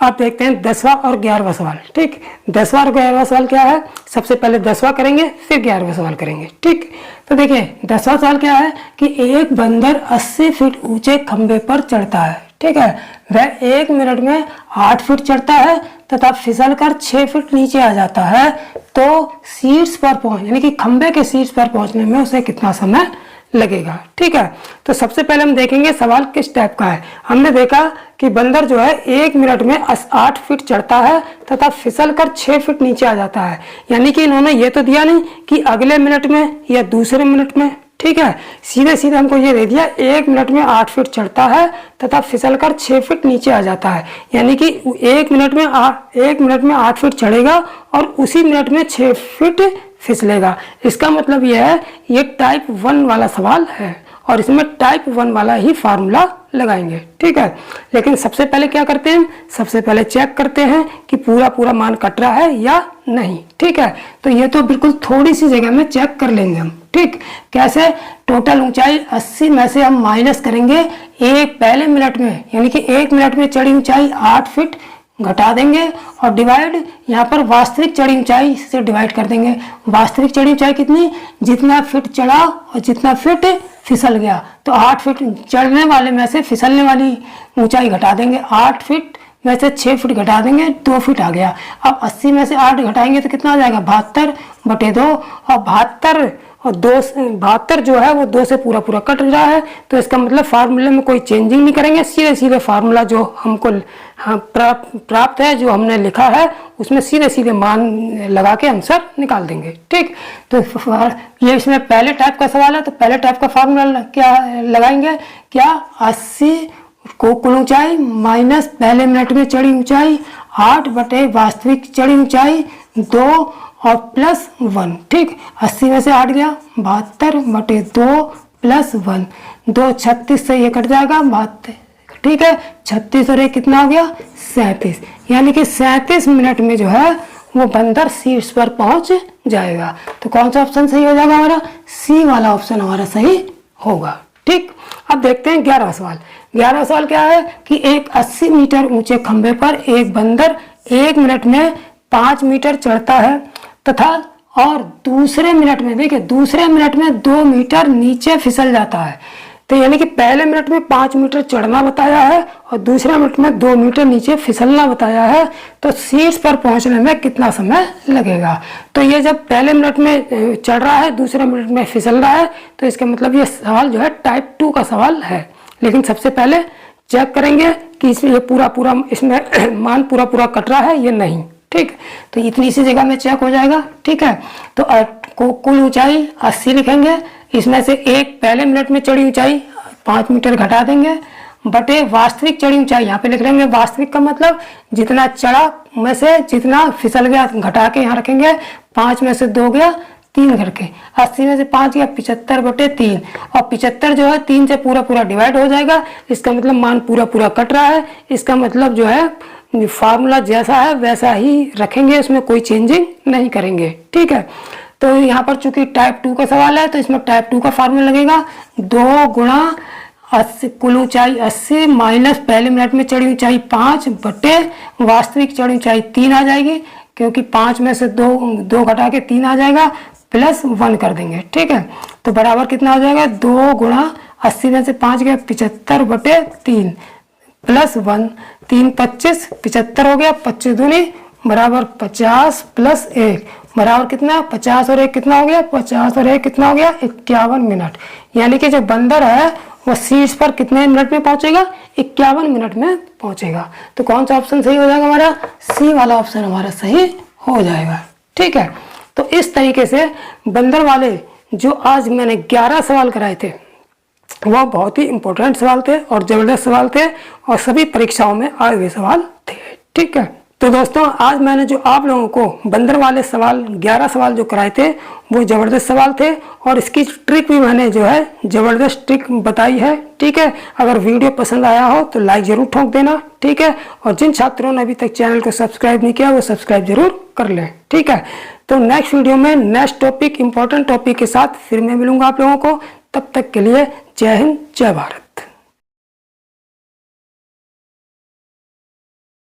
Speaker 1: अब देखते हैं 10वां और 11वां सवाल। ठीक, 10वां और 11वां सवाल क्या है? सबसे पहले 10वां करेंगे फिर 11वां सवाल करेंगे। ठीक, तो देखिए 10वां सवाल क्या है कि एक बंदर 80 फीट ऊंचे खंबे पर चढ़ता है। ठीक है, वह 1 मिनट में 8 फीट चढ़ता है तथा फिसलकर 6 फीट नीचे आ जाता है, तो शीर्ष पर यानी कि खंबे के शीर्ष पर पहुंचने में उसे कितना समय लगेगा? ठीक है, तो सबसे पहले हम देखेंगे सवाल किस टाइप का है। हमने देखा कि बंदर जो है 1 मिनट में 8 फीट चढ़ता है तथा फिसलकर 6 फीट नीचे आ जाता है। यानी कि इन्होंने ये तो दिया नहीं कि अगले मिनट में या दूसरे मिनट में। ठीक है, सीधे सीधे हमको ये दे दिया 1 मिनट में 8 फीट चढ़ता है तथा फिसलकर 6 फीट नीचे आ जाता है। यानी कि 1 मिनट में 8 फीट चढ़ेगा और उसी मिनट में 6 फीट फिसलेगा। इसका मतलब यह है ये टाइप 1 वाला सवाल है और इसमें टाइप 1 वाला ही फार्मूला लगाएंगे। ठीक है, लेकिन सबसे पहले क्या करते हैं? सबसे पहले चेक करते हैं कि पूरा पूरा मान कट रहा है या नहीं। ठीक है, तो ये तो बिल्कुल थोड़ी सी जगह में चेक कर लेंगे हम। ठीक, कैसे? टोटल ऊंचाई 80 में से हम माइनस करेंगे एक पहले मिनट में, यानी कि 1 मिनट में चढ़ी ऊंचाई 8 फीट घटा देंगे और डिवाइड यहाँ पर वास्तविक चढ़ी ऊंचाई से डिवाइड कर देंगे। वास्तविक चढ़ी ऊंचाई कितनी, जितना फीट चढ़ा और जितना फीट फिसल गया, तो 8 फीट चढ़ने वाले में से फिसलने वाली ऊंचाई घटा देंगे। 8 फीट में से 6 फीट घटा देंगे, 2 फीट आ गया। अब 80 में से 8 घटाएंगे तो कितना आ जाएगा, 72/2। और 72 और 2, 72 जो है वो 2 से पूरा पूरा कट रहा है, तो इसका मतलब फार्मूले में कोई चेंजिंग नहीं करेंगे, सीधे सीधे फार्मूला जो हमको प्राप्त है, जो हमने लिखा है, उसमें सीधे सीधे मान लगा के आंसर निकाल देंगे। ठीक, तो ये इसमें पहले टाइप का सवाल है, तो पहले टाइप का फार्मूला क्या लगाएंगे, क्या 80 को कुल ऊंचाई माइनस पहले मिनट में चढ़ी ऊंचाई 8 बटे वास्तविक चढ़ी ऊंचाई 2 और प्लस 1। ठीक, 80 में से 8 गया, 72/2 प्लस 1, 2 36 से ये कट जाएगा 72। ठीक है, 36 और 1 कितना हो गया, 37। यानी कि 37 मिनट में जो है वो बंदर शीर्ष पर पहुंच जाएगा। तो कौन सा ऑप्शन सही हो जाएगा हमारा, सी वाला ऑप्शन हमारा सही होगा। ठीक, अब देखते हैं 11वां सवाल। 11वां सवाल क्या है कि एक 80 मीटर ऊंचे खंभे पर एक बंदर 1 मिनट में 5 मीटर चढ़ता है तथा और दूसरे मिनट में, देखिए दूसरे मिनट में 2 मीटर नीचे फिसल जाता है। तो यानी कि पहले मिनट में 5 मीटर चढ़ना बताया है और दूसरे मिनट में 2 मीटर नीचे फिसलना बताया है, तो शीर्ष पर पहुंचने में कितना समय लगेगा। तो ये जब पहले मिनट में चढ़ रहा है, दूसरे मिनट में फिसल रहा है, तो इसका मतलब ये सवाल जो है टाइप 2 का सवाल है। लेकिन सबसे पहले चेक करेंगे कि इसमें ये पूरा इसमें मान पूरा कट रहा है ये नहीं। ठीक, तो इतनी सी जगह में चेक हो जाएगा। ठीक है, तो कुल ऊंचाई 80 लिखेंगे, इसमें से एक पहले मिनट में चढ़ी ऊंचाई 5 मीटर घटा देंगे बटे वास्तविक चढ़ी ऊंचाई, यहाँ पे लिख लेंगे वास्तविक का मतलब जितना चढ़ा में से जितना फिसल गया घटा के यहाँ रखेंगे, 5 में से 2 गया 3 करके, 80 में से 5 गया 75/3, और 75 जो है 3 से पूरा डिवाइड हो जाएगा। इसका मतलब मान पूरा कट रहा है। इसका मतलब जो है फार्मूला जैसा है वैसा ही रखेंगे, इसमें कोई चेंजिंग नहीं करेंगे। ठीक है, तो यहाँ पर चूंकि टाइप 2 का सवाल है, तो इसमें टाइप 2 का फार्मूला लगेगा 2 गुणा 80 कुल ऊंचाई 80 माइनस पहले मिनट में चढ़ी ऊंचाई 5 बटे वास्तविक चढ़ी ऊंचाई 3 आ जाएगी, क्योंकि 5 में से 2 घटा के 3 आ जाएगा, प्लस 1 कर देंगे। ठीक है, तो बराबर कितना हो जाएगा, 2 गुणा 80 में से 5 गया 75/3 प्लस 1, 3 25 75 हो गया, 25 दूनी बराबर 50 प्लस 1 बराबर कितना, 50 और 1 कितना हो गया, 50 और 1 कितना हो गया, 51 मिनट। यानी कि जो बंदर है वो शीर्ष पर कितने मिनट में पहुंचेगा, 51 मिनट में पहुंचेगा। तो कौन सा ऑप्शन सही हो जाएगा हमारा, सी वाला ऑप्शन हमारा सही हो जाएगा। ठीक है, तो इस तरीके से बंदर वाले जो आज मैंने 11 सवाल कराए थे वह बहुत ही इंपॉर्टेंट सवाल थे और ज़बरदस्त सवाल थे और सभी परीक्षाओं में आए हुए सवाल थे। ठीक है, तो दोस्तों आज मैंने जो आप लोगों को बंदर वाले सवाल 11 सवाल जो कराए थे वो ज़बरदस्त सवाल थे और इसकी ट्रिक भी मैंने जो है ज़बरदस्त ट्रिक बताई है। ठीक है, अगर वीडियो पसंद आया हो तो लाइक ज़रूर ठोक देना। ठीक है, और जिन छात्रों ने अभी तक चैनल को सब्सक्राइब नहीं किया वो सब्सक्राइब जरूर कर लें। ठीक है, तो नेक्स्ट वीडियो में नेक्स्ट टॉपिक इंपॉर्टेंट टॉपिक के साथ फिर मैं मिलूंगा आप लोगों को। तब तक के लिए जय हिंद जय भारत।